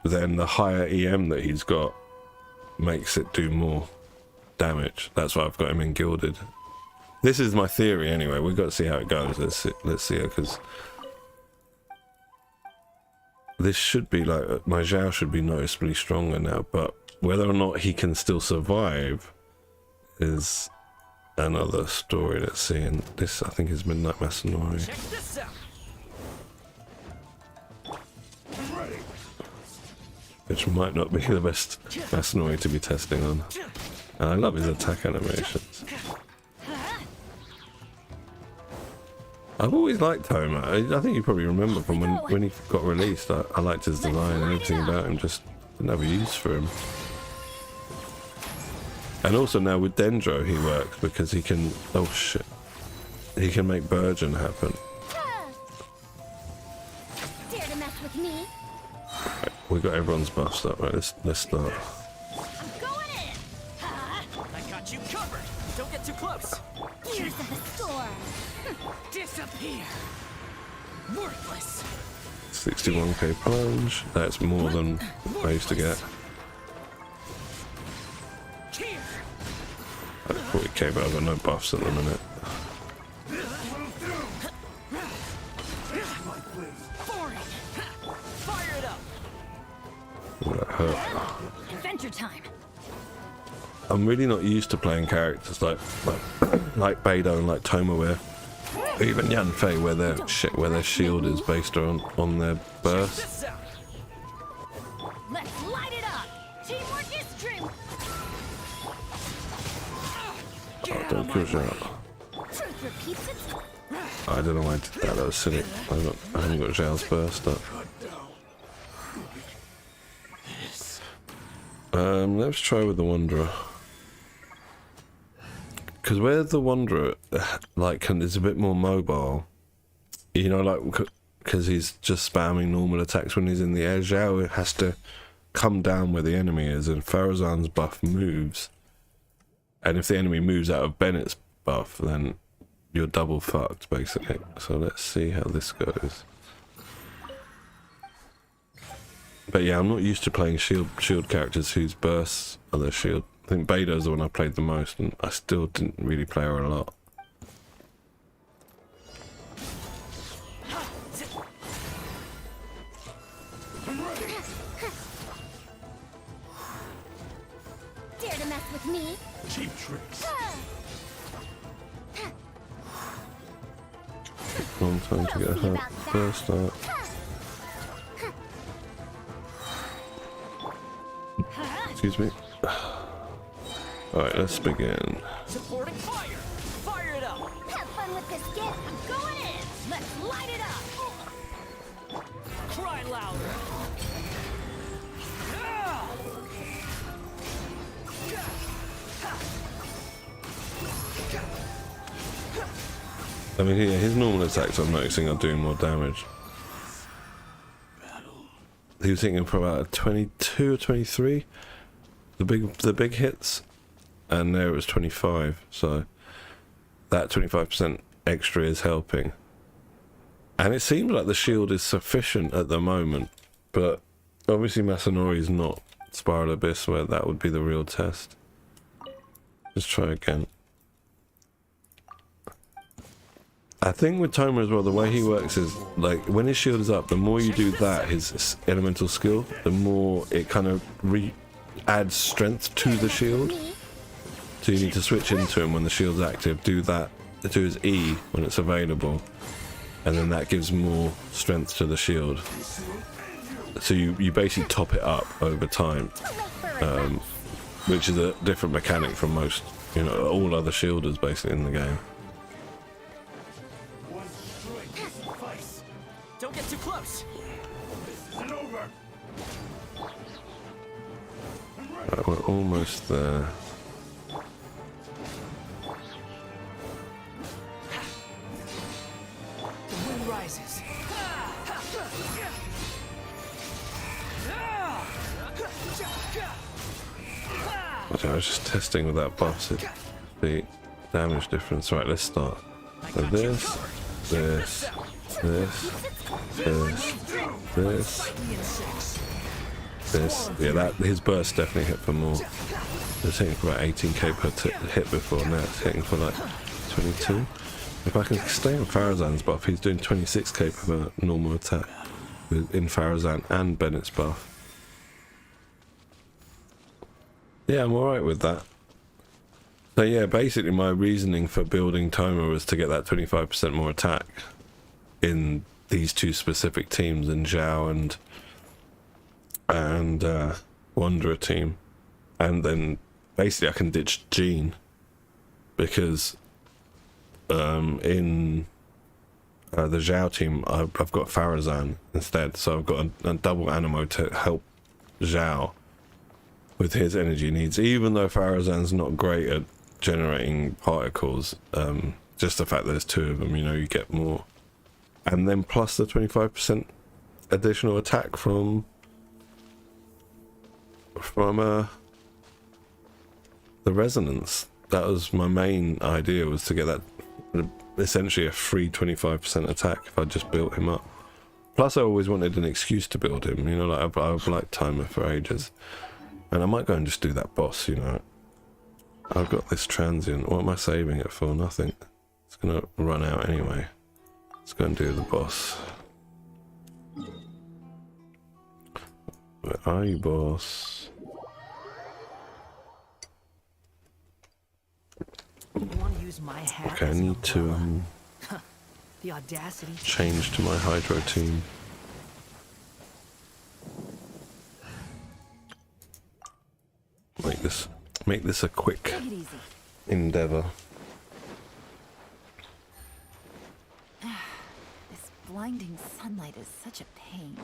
then the higher EM that he's got makes it do more damage. That's why I've got him in Gilded. This is my theory anyway. We've got to see how it goes. Let's see it, because this should be like, my Zhao should be noticeably stronger now, but whether or not he can still survive is another story. Let's see. And this, I think, is Midnight Masanori. Check this out. Which might not be the best Masanori to be testing on. And I love his attack animations. I've always liked Toma. I think you probably remember from when he got released. I liked his design and everything about him, just didn't have a use for him. And also now with Dendro he works because he can, oh shit, he can make Burgeon happen. dare to mess with me. Right, we got everyone's buffs up, right, let's start. I'm going in. I got you covered. Don't get too close. Gears of the storm. Disappear. Worthless. 61k plunge, that's more than I used to get. Here. 40k, but I've got no buffs at the minute. Fire it up. Ooh, that hurt. Adventure time. I'm really not used to playing characters like Beidou and like Tomoe, or even Yanfei, where their shield is based on their burst. This out. Let's light it up. Teamwork is true. Oh, don't kill Zhao. Truth repeats itself. I don't know why I did that. That was silly. I haven't got Zhao's burst up. Let's try with the Wanderer. Because where the Wanderer, like, is a bit more mobile, you know, like, because he's just spamming normal attacks when he's in the air, Zhao has to come down where the enemy is, and Farazan's buff moves. And if the enemy moves out of Bennett's buff, then you're double fucked, basically. So let's see how this goes. But yeah, I'm not used to playing shield characters whose bursts are their shield. I think Beidou's the one I played the most, and I still didn't really play her a lot. Dare to mess with me? Cheap tricks. Long time to get her burst out. Excuse me. Alright, let's begin. Supporting fire. Fire it up. Have fun with this gift. I'm going in. Let's light it up. Cry louder. I mean, yeah, his normal attacks I'm noticing are doing more damage. He was thinking for about 22 or 23, the big hits, and there it was 25. So that 25% extra is helping. And it seems like the shield is sufficient at the moment, but obviously Masanori is not Spiral Abyss, where that would be the real test. Let's try again. I think with Toma as well, the way he works is, like, when his shield is up, the more you do that, his elemental skill, the more it kind of adds strength to the shield. So you need to switch into him when the shield's active, do that, do his E when it's available, and then that gives more strength to the shield. So you basically top it up over time, which is a different mechanic from most, you know, all other shielders basically in the game. Don't get too close. This isn't over. Right, we're almost there. The wind rises. I was just testing with that buff, the damage difference. Right, let's start. So this, this. Yeah, that his burst definitely hit for more. It was hitting for about 18k per hit before, now it's hitting for like 22. If I can stay on Farazan's buff, he's doing 26k per normal attack in Farazan and Bennett's buff. Yeah, I'm alright with that. So yeah, basically my reasoning for building Toma was to get that 25% more attack in these two specific teams, in Zhao and Wanderer team. And then basically I can ditch Jean because in the Zhao team I've got Farazan instead, so I've got a double Animo to help Zhao with his energy needs, even though Farazan's not great at generating particles. Just the fact that there's two of them, you know, you get more. And then plus the 25% additional attack from the resonance. That was my main idea, was to get that essentially a free 25% attack if I just built him up. Plus I always wanted an excuse to build him, you know, like I've liked Timer for ages. And I might go and just do that boss, you know. I've got this transient. What am I saving it for? Nothing. It's gonna run out anyway. Let's go and do the boss. Where are you, boss? You want to use my hat Okay, I as an need to umbrella? The audacity. change to my hydro team. Make this a quick Take it easy. endeavor. This blinding sunlight is such a pain.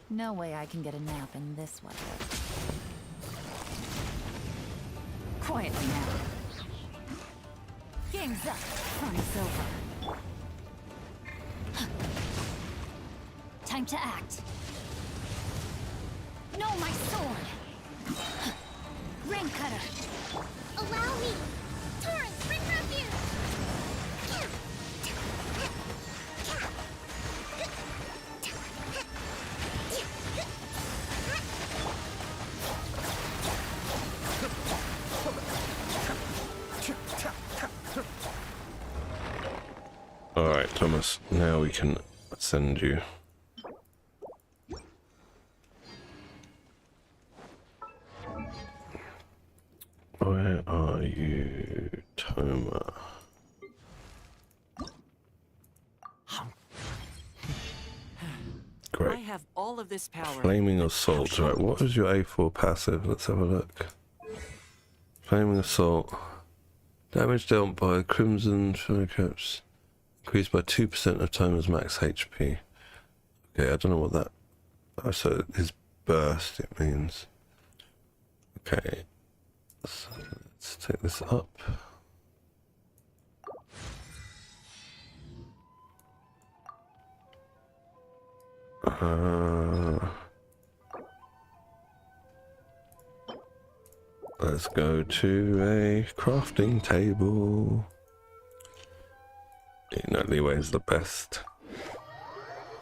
No way I can get a nap in this weather. Quietly now. Game's up. Fun's over. Time to act. No, my sword! Rain cutter! Allow me. Torrent, bring refuge. Alright, Thomas, now we can send you. Where are you, Toma? I Great. have all of this power. Flaming Assault. Right, what is your A4 passive? Let's have a look. Flaming Assault. Damage dealt by Crimson Caps. Increased by 2% of Toma's max HP. Okay, I don't know what that... Oh, so his burst, it means. Okay. So let's take this up. Let's go to a crafting table. You know, leeway is the best.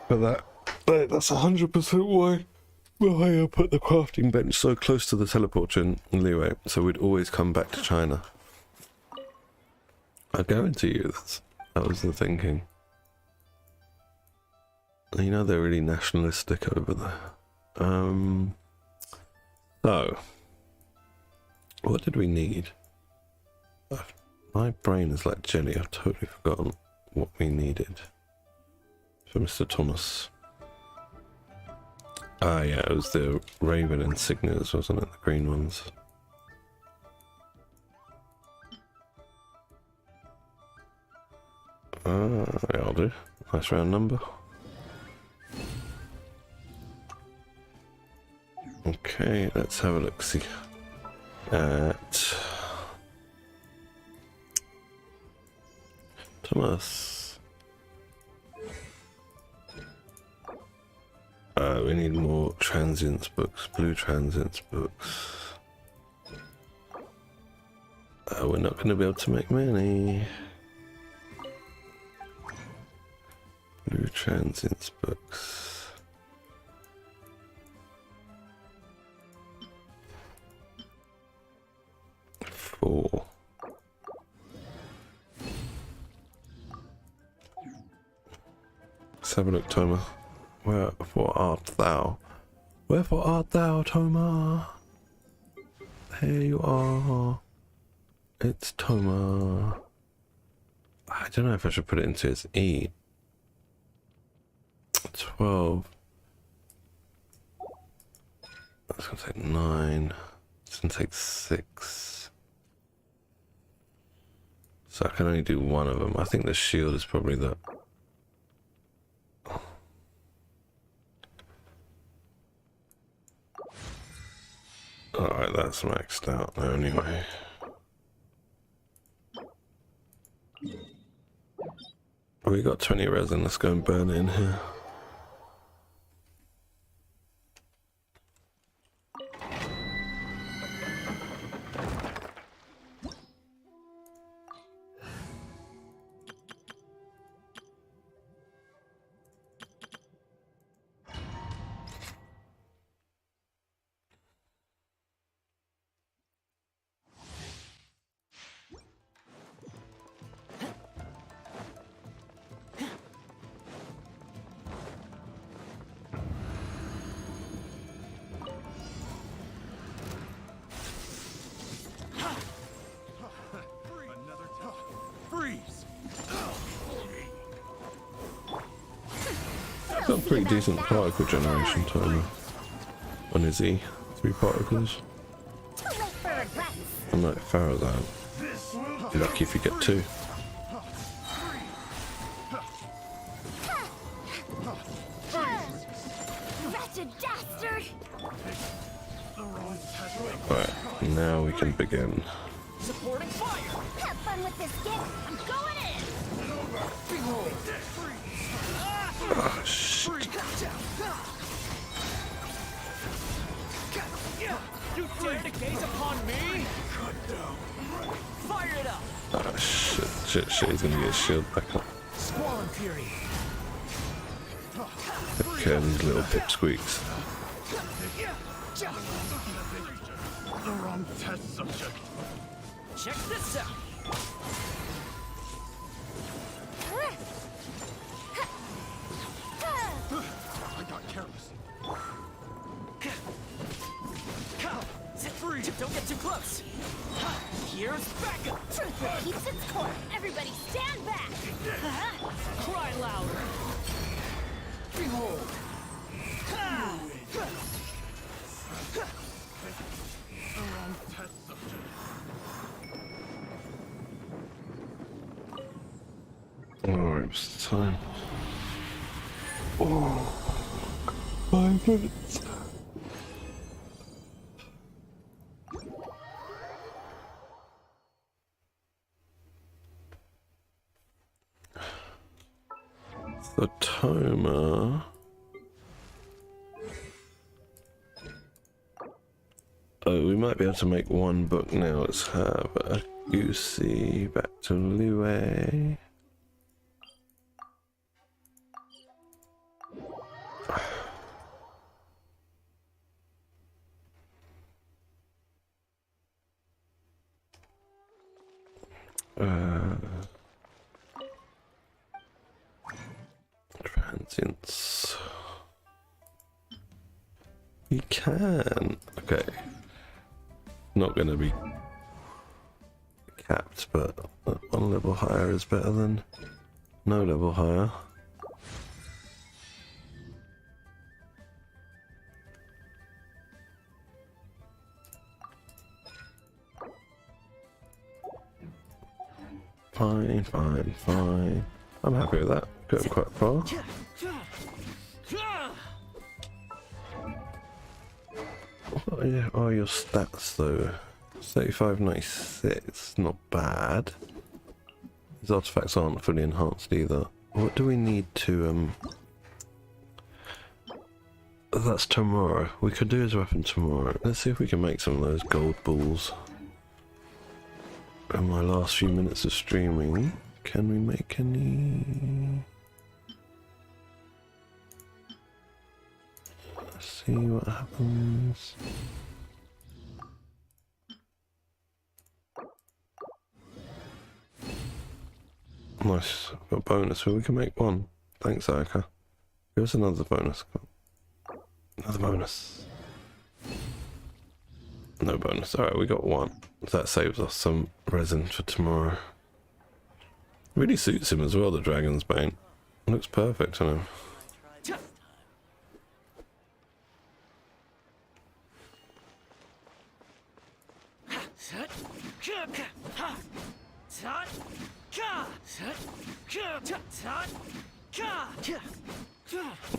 But that's 100% why I put the crafting bench so close to the teleporter in leeway, so we'd always come back to China. I guarantee you that was the thinking. You know they're really nationalistic over there. So what did we need? My brain is like jelly. I've totally forgotten what we needed for Mr. Thomas. Ah, yeah, it was the Raven insignias, wasn't it? The green ones. Yeah, I'll do. Nice round number. Okay, let's have a look-see at Thomas. We need more transients books, blue transients books. We're not going to be able to make many. Blue transients books. Four. Let's have a look, Toma. Wherefore art thou? Wherefore art thou, Toma? Here you are. It's Toma. I don't know if I should put it into its E. 12. That's gonna take 9. It's gonna take 6. So I can only do one of them. I think the shield is probably the... Alright, that's maxed out now anyway. We got 20 resin, let's go and burn it in here. pretty decent particle generation timer on his E. 3 particles. Too late for regrets. Unlike Pharaoh's out. This will You're lucky if you get 2. Wretched dastard! Right, now we can begin. Supporting fire. Have fun with this gift. I'm going in. Behold. Oh shit. You dare to gaze upon me? Fire it up. Oh shit, he's gonna get his shield back up. Squall Fury. Okay, these little pipsqueaks. the wrong test subject. Check this out. I got careless. Free. Don't get too close. Here's backup. Truth keeps its course. Everybody stand back. Cry louder. Behold. The wrong test subject. Alright, it's time. Oh, 5 minutes. The Toma. Oh, we might be able to make 1 book now. Let's have a Goosey back to Lue. Transients. You can. Okay. Not gonna be capped, but 1 level higher is better than no level higher. Fine, fine, fine. I'm happy with that. Going quite far. What are your stats though? 3596, not bad. These artifacts aren't fully enhanced either. What do we need to that's tomorrow. We could do his weapon tomorrow. Let's see if we can make some of those gold balls. In my last few minutes of streaming, can we make any? Let's see what happens. Nice, got a bonus, so we can make 1. Thanks, Ayaka. Give us another bonus. Another bonus. No bonus. Alright, we got 1. That saves us some resin for tomorrow. Really suits him as well, the Dragon's Bane. Looks perfect on him.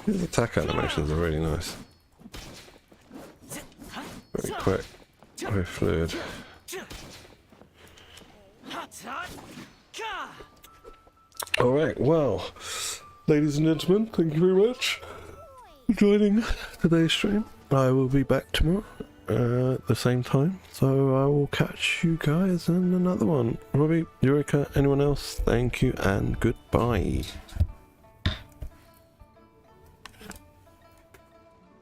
His attack animations are really nice. Very quick, very fluid. Alright, well, ladies and gentlemen, thank you very much for joining today's stream. I will be back tomorrow at the same time, so I will catch you guys in another one. Robbie, Eureka, anyone else, thank you and goodbye.